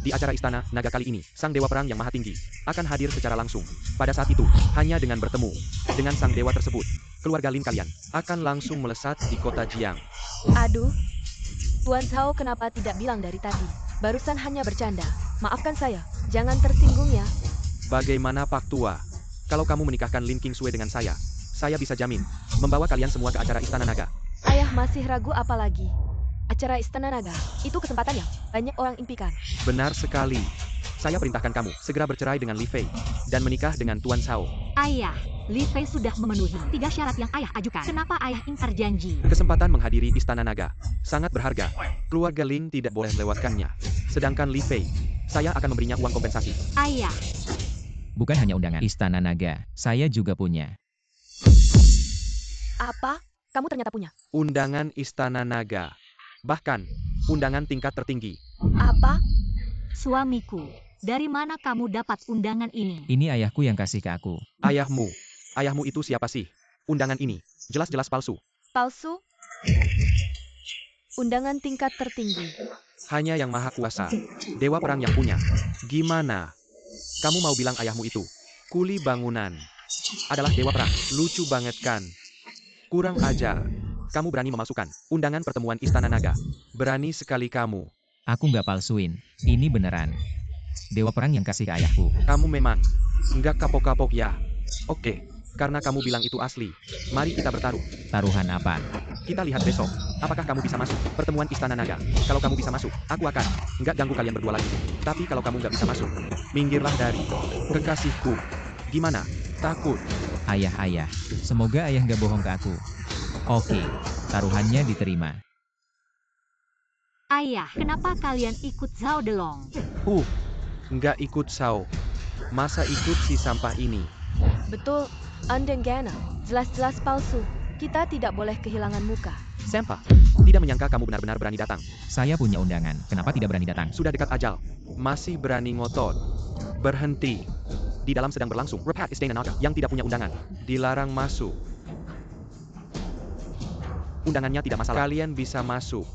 Di acara Istana Naga kali ini, Sang Dewa Perang yang Maha Tinggi akan hadir secara langsung. Pada saat itu, hanya dengan bertemu dengan Sang Dewa tersebut, keluarga Lin kalian akan langsung melesat di kota Jiang. Aduh. Tuan Zhao kenapa tidak bilang dari tadi? Barusan hanya bercanda. Maafkan saya. Jangan tersinggung ya. Bagaimana Pak Tua? Kalau kamu menikahkan Lin Qingshui dengan saya bisa jamin membawa kalian semua ke acara Istana Naga. Ayah masih ragu apa lagi? Acara Istana Naga, itu kesempatan yang banyak orang impikan. Benar sekali. Saya perintahkan kamu segera bercerai dengan Li Fei dan menikah dengan Tuan Zhao. Ayah, Li Fei sudah memenuhi 3 syarat yang ayah ajukan. Kenapa ayah ingkar janji? Kesempatan menghadiri Istana Naga sangat berharga. Keluarga Lin tidak boleh melewatkannya. Sedangkan Li Fei, saya akan memberinya uang kompensasi. Ayah, Bukan hanya undangan Istana Naga, saya juga punya. Apa? Kamu ternyata punya. Undangan Istana Naga. Bahkan, undangan tingkat tertinggi. Apa? suamiku, dari mana kamu dapat undangan ini? Ini ayahku yang kasih ke aku. Ayahmu. Ayahmu itu siapa sih? Undangan ini jelas-jelas palsu. Palsu? Undangan tingkat tertinggi. Hanya yang maha kuasa, Dewa Perang yang punya. Gimana? Kamu mau bilang ayahmu itu kuli bangunan adalah Dewa Perang? Lucu banget kan? Kurang ajar. Kamu berani memalsukan undangan pertemuan Istana Naga. Berani sekali kamu. Aku nggak palsuin. Ini beneran. Dewa Perang yang kasih ke ayahku. Kamu memang nggak kapok-kapok ya? Oke, karena kamu bilang itu asli. Mari kita bertaruh. Taruhan apa? Kita lihat besok. Apakah kamu bisa masuk pertemuan Istana Naga? Kalau kamu bisa masuk, aku akan nggak ganggu kalian berdua lagi. Tapi kalau kamu nggak bisa masuk, minggirlah dari kekasihku. Gimana? Takut? Ayah, semoga ayah nggak bohong ke aku. Oke, taruhannya diterima. Ayah, kenapa kalian ikut Zhao Delong? Nggak ikut Sao. Masa ikut si sampah ini? Betul, Andengana. Jelas-jelas palsu. Kita tidak boleh kehilangan muka. Sampah. Tidak menyangka kamu benar-benar berani datang. Saya punya undangan, kenapa tidak berani datang? Sudah dekat ajal. Masih berani ngotot. Berhenti. Di dalam sedang berlangsung Repat Istana Naga yang tidak punya undangan. Dilarang masuk. Undangannya tidak masalah. Kalian bisa masuk.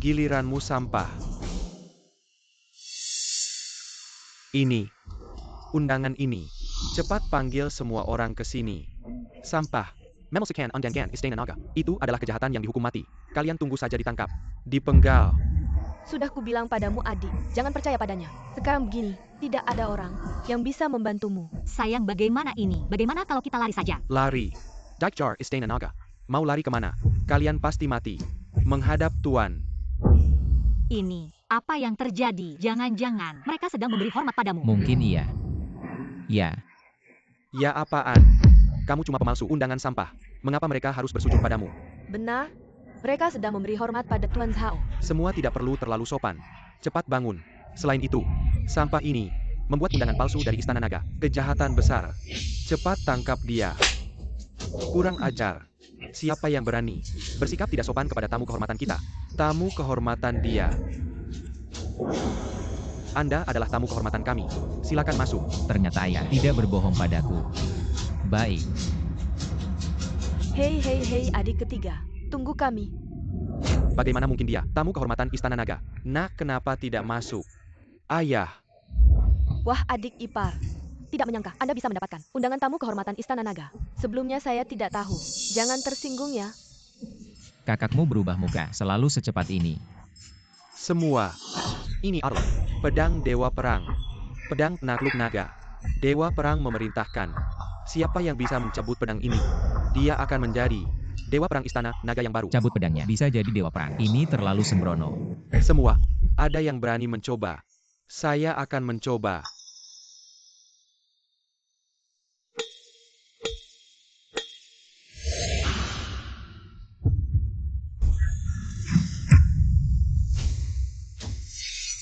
Giliranmu sampah. Ini. Undangan ini. Cepat panggil semua orang ke sini. Sampah. Memelsekan undangan Istana Naga. Itu adalah kejahatan yang dihukum mati. Kalian tunggu saja ditangkap. Dipenggal. Sudah kubilang padamu, adik. Jangan percaya padanya. Sekarang begini, tidak ada orang yang bisa membantumu. Sayang, bagaimana ini? Bagaimana kalau kita lari saja? Lari. Daikjar Istana Naga. Mau lari kemana? Kalian pasti mati. Menghadap Tuan. Ini, apa yang terjadi? Jangan-jangan mereka sedang memberi hormat padamu. Mungkin iya. Ya, Ya apaan? Kamu cuma pemalsu undangan sampah. Mengapa mereka harus bersujud padamu? Benar, mereka sedang memberi hormat pada Tuan Zhao. Semua tidak perlu terlalu sopan. Cepat bangun. Selain itu, sampah ini membuat undangan palsu dari Istana Naga. Kejahatan besar. Cepat tangkap dia. Kurang ajar. Siapa yang berani bersikap tidak sopan kepada tamu kehormatan kita? Tamu kehormatan dia. Anda adalah tamu kehormatan kami. Silakan masuk. Ternyata ayah tidak berbohong padaku. Baik. Hei hei hei adik ketiga, tunggu kami. Bagaimana mungkin dia, tamu kehormatan Istana Naga? Nak, kenapa tidak masuk? Ayah. Wah adik ipar, tidak menyangka Anda bisa mendapatkan undangan tamu kehormatan Istana Naga. Sebelumnya saya tidak tahu. Jangan tersinggung ya. Kakakmu berubah muka selalu secepat ini. Semua. Ini adalah pedang Dewa Perang. Pedang penakluk naga. Dewa Perang memerintahkan. Siapa yang bisa mencabut pedang ini, dia akan menjadi Dewa Perang Istana Naga yang baru. Cabut pedangnya, bisa jadi Dewa Perang. Ini terlalu sembrono. Semua, ada yang berani mencoba. Saya akan mencoba.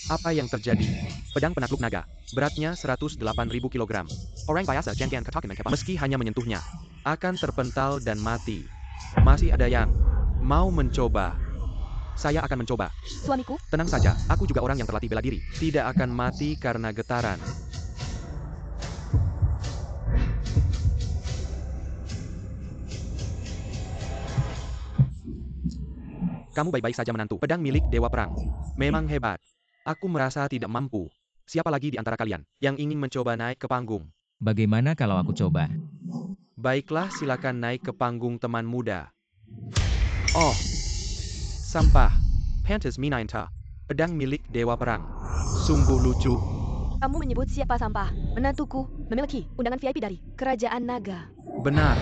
Apa yang terjadi? Pedang penakluk naga, beratnya 108.000 kg. Orang biasa jangan ketakutan kepas. Meski hanya menyentuhnya, akan terpental dan mati. Masih ada yang mau mencoba. Saya akan mencoba. Suamiku, Tenang saja, aku juga orang yang terlatih bela diri. Tidak akan mati karena getaran. Kamu baik-baik saja menantu. Pedang milik Dewa Perang. Memang hebat. Aku merasa tidak mampu. Siapa lagi di antara kalian yang ingin mencoba naik ke panggung? Bagaimana kalau aku coba? Baiklah, silakan naik ke panggung teman muda. Oh, sampah. Pantas Minainta. Pedang milik Dewa Perang. Sungguh lucu. kamu menyebut siapa sampah? Menantuku memiliki undangan VIP dari Kerajaan Naga. Benar.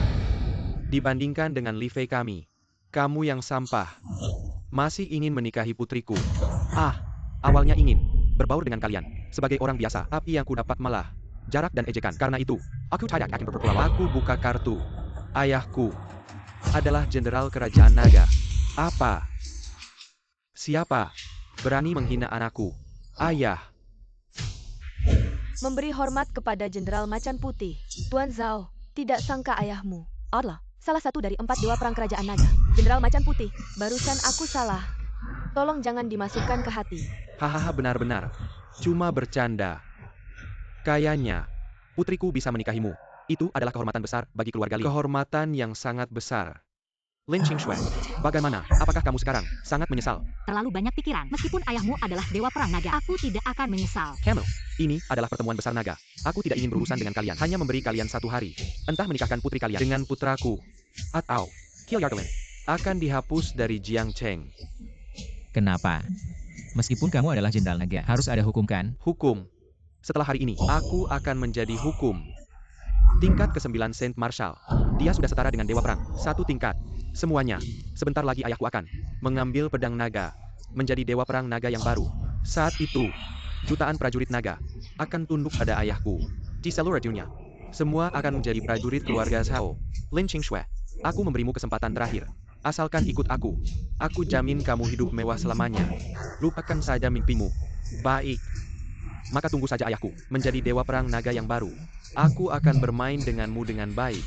Dibandingkan dengan Livei kami, kamu yang sampah. Masih ingin menikahi putriku. Awalnya ingin berbaur dengan kalian sebagai orang biasa, tapi yang ku dapat malah jarak dan ejekan. Karena itu, aku tidak akan berpulauan. Aku buka kartu. Ayahku adalah Jenderal Kerajaan Naga. Apa? Siapa berani menghina anakku? Ayah. Memberi hormat kepada Jenderal Macan Putih. Tuan Zhao, tidak sangka ayahmu adalah salah satu dari 4 dewa perang Kerajaan Naga. Jenderal Macan Putih, barusan aku salah. Tolong jangan dimasukkan ke hati. Hahaha, benar-benar. Cuma bercanda. Kayaknya, putriku bisa menikahimu. Itu adalah kehormatan besar bagi keluarga Lin. Kehormatan yang sangat besar. Lin Qingshui, bagaimana? Apakah kamu sekarang sangat menyesal? Terlalu banyak pikiran. Meskipun ayahmu adalah Dewa Perang Naga, aku tidak akan menyesal. Camel, ini adalah pertemuan besar naga. Aku tidak ingin berurusan dengan kalian. Hanya memberi kalian 1 hari. Entah menikahkan putri kalian dengan putraku, atau Kill Yargelin akan dihapus dari Jiangcheng. Kenapa? Meskipun kamu adalah Jenderal Naga, harus ada hukum kan? Hukum. Setelah hari ini, aku akan menjadi hukum. Tingkat ke-9 Saint Marshal. Dia sudah setara dengan Dewa Perang. 1 tingkat. Semuanya. Sebentar lagi ayahku akan mengambil pedang naga. Menjadi Dewa Perang Naga yang baru. Saat itu, jutaan prajurit naga akan tunduk pada ayahku. Di seluruh dunia, semua akan menjadi prajurit keluarga Zhao. Lin Qingshui, aku memberimu kesempatan terakhir. Asalkan ikut aku. Aku jamin kamu hidup mewah selamanya. Lupakan saja mimpimu. Baik. Maka tunggu saja ayahku menjadi Dewa Perang Naga yang baru. Aku akan bermain denganmu dengan baik.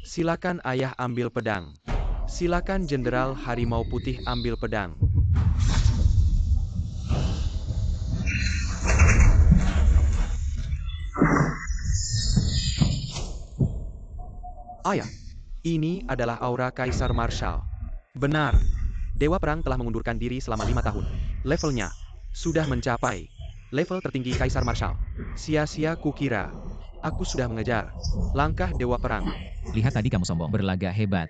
Silakan ayah ambil pedang. Silakan Jenderal Harimau Putih ambil pedang. Ayah, ini adalah aura Kaisar Marshal. Benar. Dewa Perang telah mengundurkan diri selama 5 tahun. Levelnya sudah mencapai level tertinggi Kaisar Marshal. Sia-sia kukira aku sudah mengejar langkah Dewa Perang. Lihat tadi kamu sombong, berlagak hebat.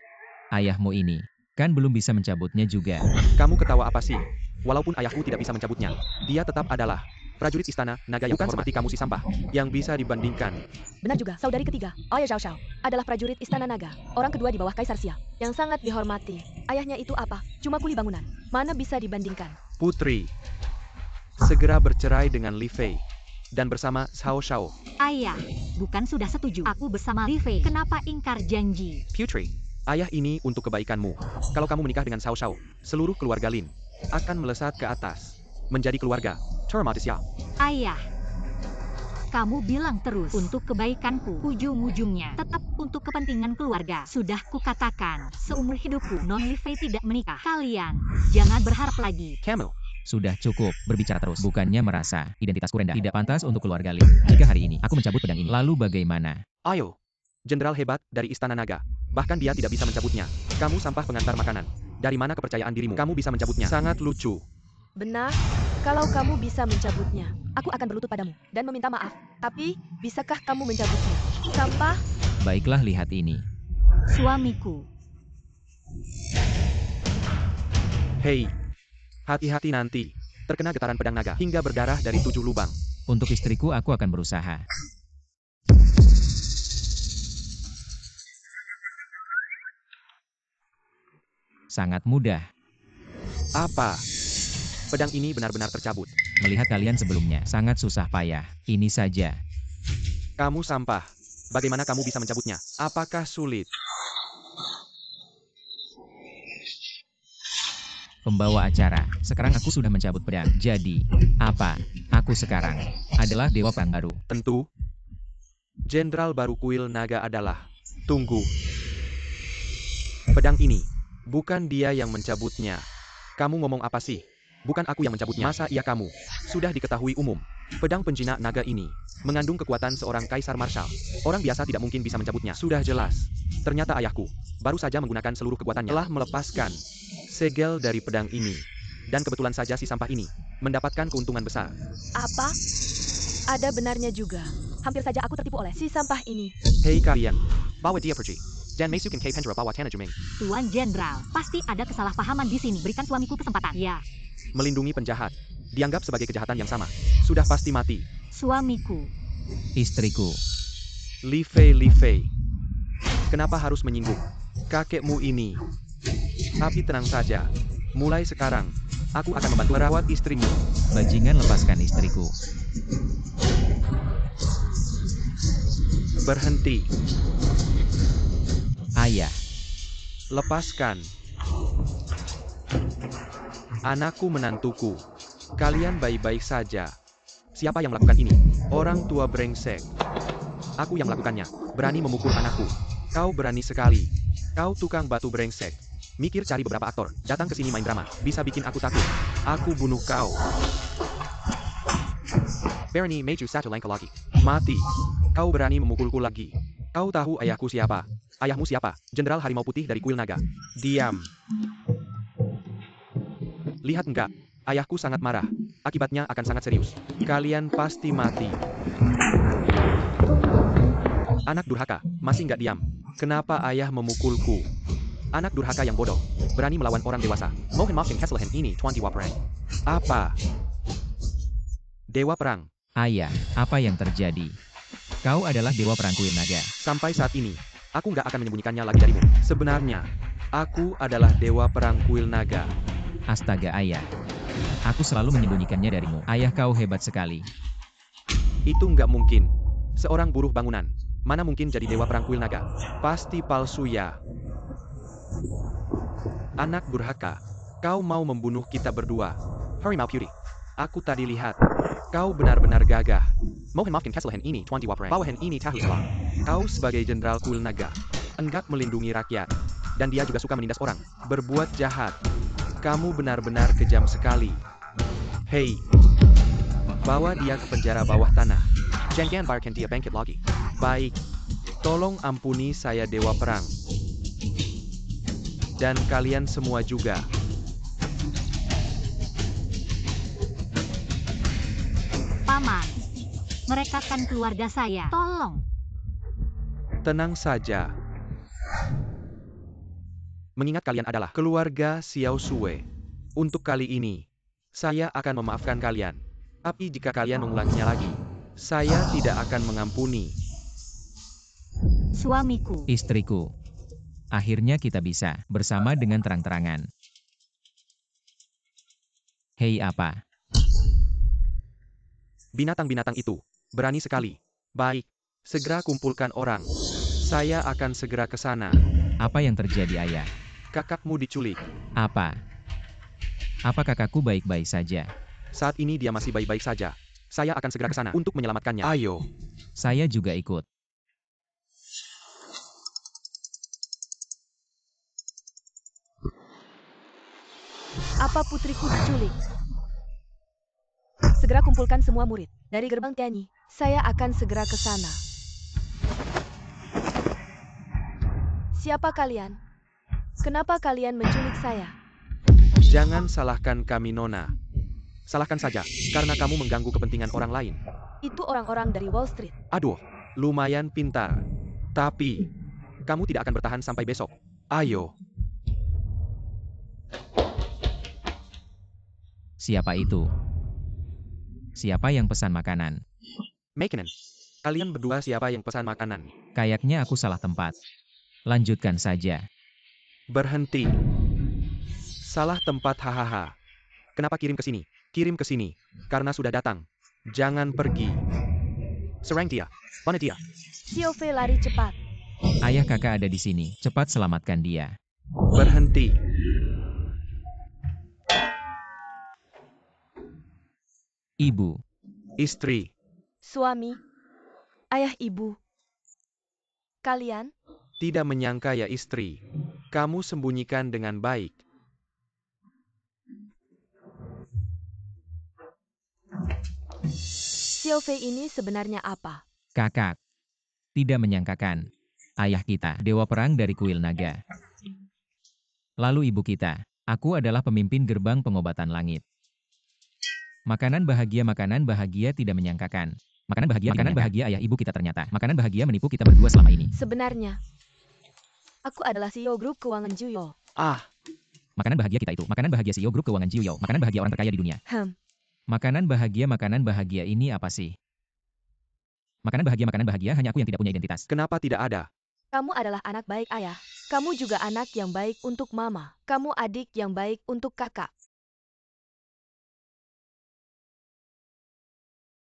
Ayahmu ini, kan belum bisa mencabutnya juga. Kamu ketawa apa sih? Walaupun ayahku tidak bisa mencabutnya, dia tetap adalah prajurit Istana Naga yang bukan seperti kamu si sampah, yang bisa dibandingkan. Benar juga, saudari ketiga, Ayah Zhao Xiao, adalah prajurit Istana Naga. Orang kedua di bawah Kaisar Xia, yang sangat dihormati. Ayahnya itu apa? Cuma kuli bangunan. Mana bisa dibandingkan? Putri, segera bercerai dengan Li Fei, dan bersama Zhao Xiao. Ayah, bukan sudah setuju aku bersama Livei. Kenapa ingkar janji? Putri, ayah ini untuk kebaikanmu. Kalau kamu menikah dengan Zhao Xiao, seluruh keluarga Lin akan melesat ke atas, menjadi keluarga Termatisya. Ayah, Kamu bilang terus untuk kebaikanku. Ujung-ujungnya tetap untuk kepentingan keluarga. Sudah kukatakan, seumur hidupku Non Li Fei tidak menikah. Kalian jangan berharap lagi. Kamu. Sudah cukup berbicara terus. Bukannya merasa identitasku rendah. Tidak pantas untuk keluarga Lin. Jika hari ini aku mencabut pedang ini, lalu bagaimana? Ayo. Jenderal hebat dari Istana Naga. Bahkan dia tidak bisa mencabutnya. Kamu sampah pengantar makanan. Dari mana kepercayaan dirimu? Kamu bisa mencabutnya. Sangat lucu. Benar, kalau kamu bisa mencabutnya, aku akan berlutut padamu dan meminta maaf. Tapi, bisakah kamu mencabutnya? Sampah? Baiklah, lihat ini. Suamiku. Hei. Hati-hati nanti. Terkena getaran pedang naga hingga berdarah dari 7 lubang. Untuk istriku aku akan berusaha. Sangat mudah. Apa? Pedang ini benar-benar tercabut. Melihat kalian sebelumnya, sangat susah payah. Ini saja. Kamu sampah. Bagaimana kamu bisa mencabutnya? Apakah sulit? Pembawa acara, sekarang aku sudah mencabut pedang. Jadi, apa? Aku sekarang adalah dewa perang baru. Tentu. Jenderal baru kuil naga adalah. Tunggu. Pedang ini. Bukan dia yang mencabutnya. Kamu ngomong apa sih? Bukan aku yang mencabutnya. Masa iya kamu? Sudah diketahui umum. Pedang penjinak naga ini mengandung kekuatan seorang kaisar marshal. Orang biasa tidak mungkin bisa mencabutnya. Sudah jelas. Ternyata ayahku baru saja menggunakan seluruh kekuatannya. Telah melepaskan segel dari pedang ini. Dan kebetulan saja si sampah ini mendapatkan keuntungan besar. Apa? Ada benarnya juga. Hampir saja aku tertipu oleh si sampah ini. Hei kalian. Bawa dia pergi. Dan Meisukin Kei Pendra bawa Tana Juming. Tuan Jenderal, pasti ada kesalahpahaman di sini. Berikan suamiku kesempatan. Ya, Melindungi penjahat. Dianggap sebagai kejahatan yang sama. Sudah pasti mati. suamiku. Istriku. Li Fei. Kenapa harus menyinggung kakekmu ini? Tapi tenang saja. Mulai sekarang, aku akan membantu merawat istrimu. Bajingan, lepaskan istriku. Berhenti. Ayah. Lepaskan. Anakku menantuku. Kalian baik-baik saja. Siapa yang melakukan ini? Orang tua brengsek. Aku yang melakukannya. Berani memukul anakku. Kau berani sekali. Kau tukang batu brengsek. Mikir cari beberapa aktor. Datang ke sini main drama. Bisa bikin aku takut. Aku bunuh kau. Berani maju satu langkah lagi. Mati. Kau berani memukulku lagi. Kau tahu ayahku siapa? Ayahmu siapa? Jenderal Harimau Putih dari kuil naga. Diam. Lihat enggak? Ayahku sangat marah. Akibatnya akan sangat serius. Kalian pasti mati. Anak durhaka, masih nggak diam. Kenapa ayah memukulku? Anak durhaka yang bodoh. Berani melawan orang dewasa. Mohon maafin kesalahan ini, Tuan Dewa Perang. Apa? Dewa Perang. Ayah, apa yang terjadi? Kau adalah dewa perang kuil naga. Sampai saat ini, aku nggak akan menyembunyikannya lagi darimu. Sebenarnya, aku adalah dewa perang kuil naga. Astaga ayah. Aku selalu menyembunyikannya darimu. Ayah, kau hebat sekali. Itu nggak mungkin. Seorang buruh bangunan. Mana mungkin jadi dewa perang kuil naga? Pasti palsu ya. Anak durhaka. Kau mau membunuh kita berdua. Harimau Putih. Aku tadi lihat. Kau benar-benar gagah. Mohon maafkan kesalahan ini, Tuan Dewa Perang. Bawahan ini tahu salah. Kau sebagai jenderal kuil naga. Enggak melindungi rakyat. Dan dia juga suka menindas orang. Berbuat jahat. Kamu benar-benar kejam sekali. Hei. Bawa dia ke penjara bawah tanah. Jangan biarkan dia bangkit lagi. Baik. Tolong ampuni saya dewa perang. Dan kalian semua juga. Paman, mereka kan keluarga saya. Tolong. Tenang saja. Mengingat kalian adalah keluarga Xiao Sue. Untuk kali ini, saya akan memaafkan kalian. Tapi jika kalian mengulanginya lagi, saya tidak akan mengampuni. Suamiku. Istriku. Akhirnya kita bisa bersama dengan terang-terangan. Hei apa? Binatang-binatang itu berani sekali. Baik, segera kumpulkan orang. Saya akan segera ke sana. Apa yang terjadi ayah? Kakakmu diculik. Apa? Apa kakakku baik-baik saja? Saat ini dia masih baik-baik saja. Saya akan segera ke sana untuk menyelamatkannya. Ayo. Saya juga ikut. Apa putriku diculik? Segera kumpulkan semua murid. Dari gerbang Tianyi, saya akan segera ke sana. Siapa kalian? Kenapa kalian menculik saya? Jangan salahkan kami, Nona. Salahkan saja, karena kamu mengganggu kepentingan orang lain. Itu orang-orang dari Wall Street. Aduh, lumayan pintar. Tapi, kamu tidak akan bertahan sampai besok. Ayo. Siapa itu? Siapa yang pesan makanan? Makinen. Kalian berdua siapa yang pesan makanan? Kayaknya aku salah tempat. Lanjutkan saja. Berhenti. Salah tempat, hahaha. Kenapa kirim ke sini? Kirim ke sini. Karena sudah datang. Jangan pergi. Serang dia. Mana dia? Xiao Fei lari cepat. Ayah kakak ada di sini. Cepat selamatkan dia. Berhenti. Ibu. Istri. Suami. Ayah ibu. Kalian? Tidak menyangka ya istri. Kamu sembunyikan dengan baik. Xiao Fei ini sebenarnya apa? Kakak. Tidak menyangkakan. Ayah kita, dewa perang dari kuil naga. Lalu ibu kita. Aku adalah pemimpin gerbang pengobatan langit. Makanan bahagia tidak menyangkakan. Makanan bahagia ayah ibu kita ternyata. Makanan bahagia menipu kita berdua selama ini. Sebenarnya, aku adalah CEO grup keuangan Juyo. Ah, Makanan bahagia kita itu. Makanan bahagia CEO grup keuangan Jiuyou. Makanan bahagia orang terkaya di dunia. Makanan bahagia ini apa sih? Makanan bahagia hanya aku yang tidak punya identitas. kenapa tidak ada? Kamu adalah anak baik ayah. Kamu juga anak yang baik untuk mama. Kamu adik yang baik untuk kakak.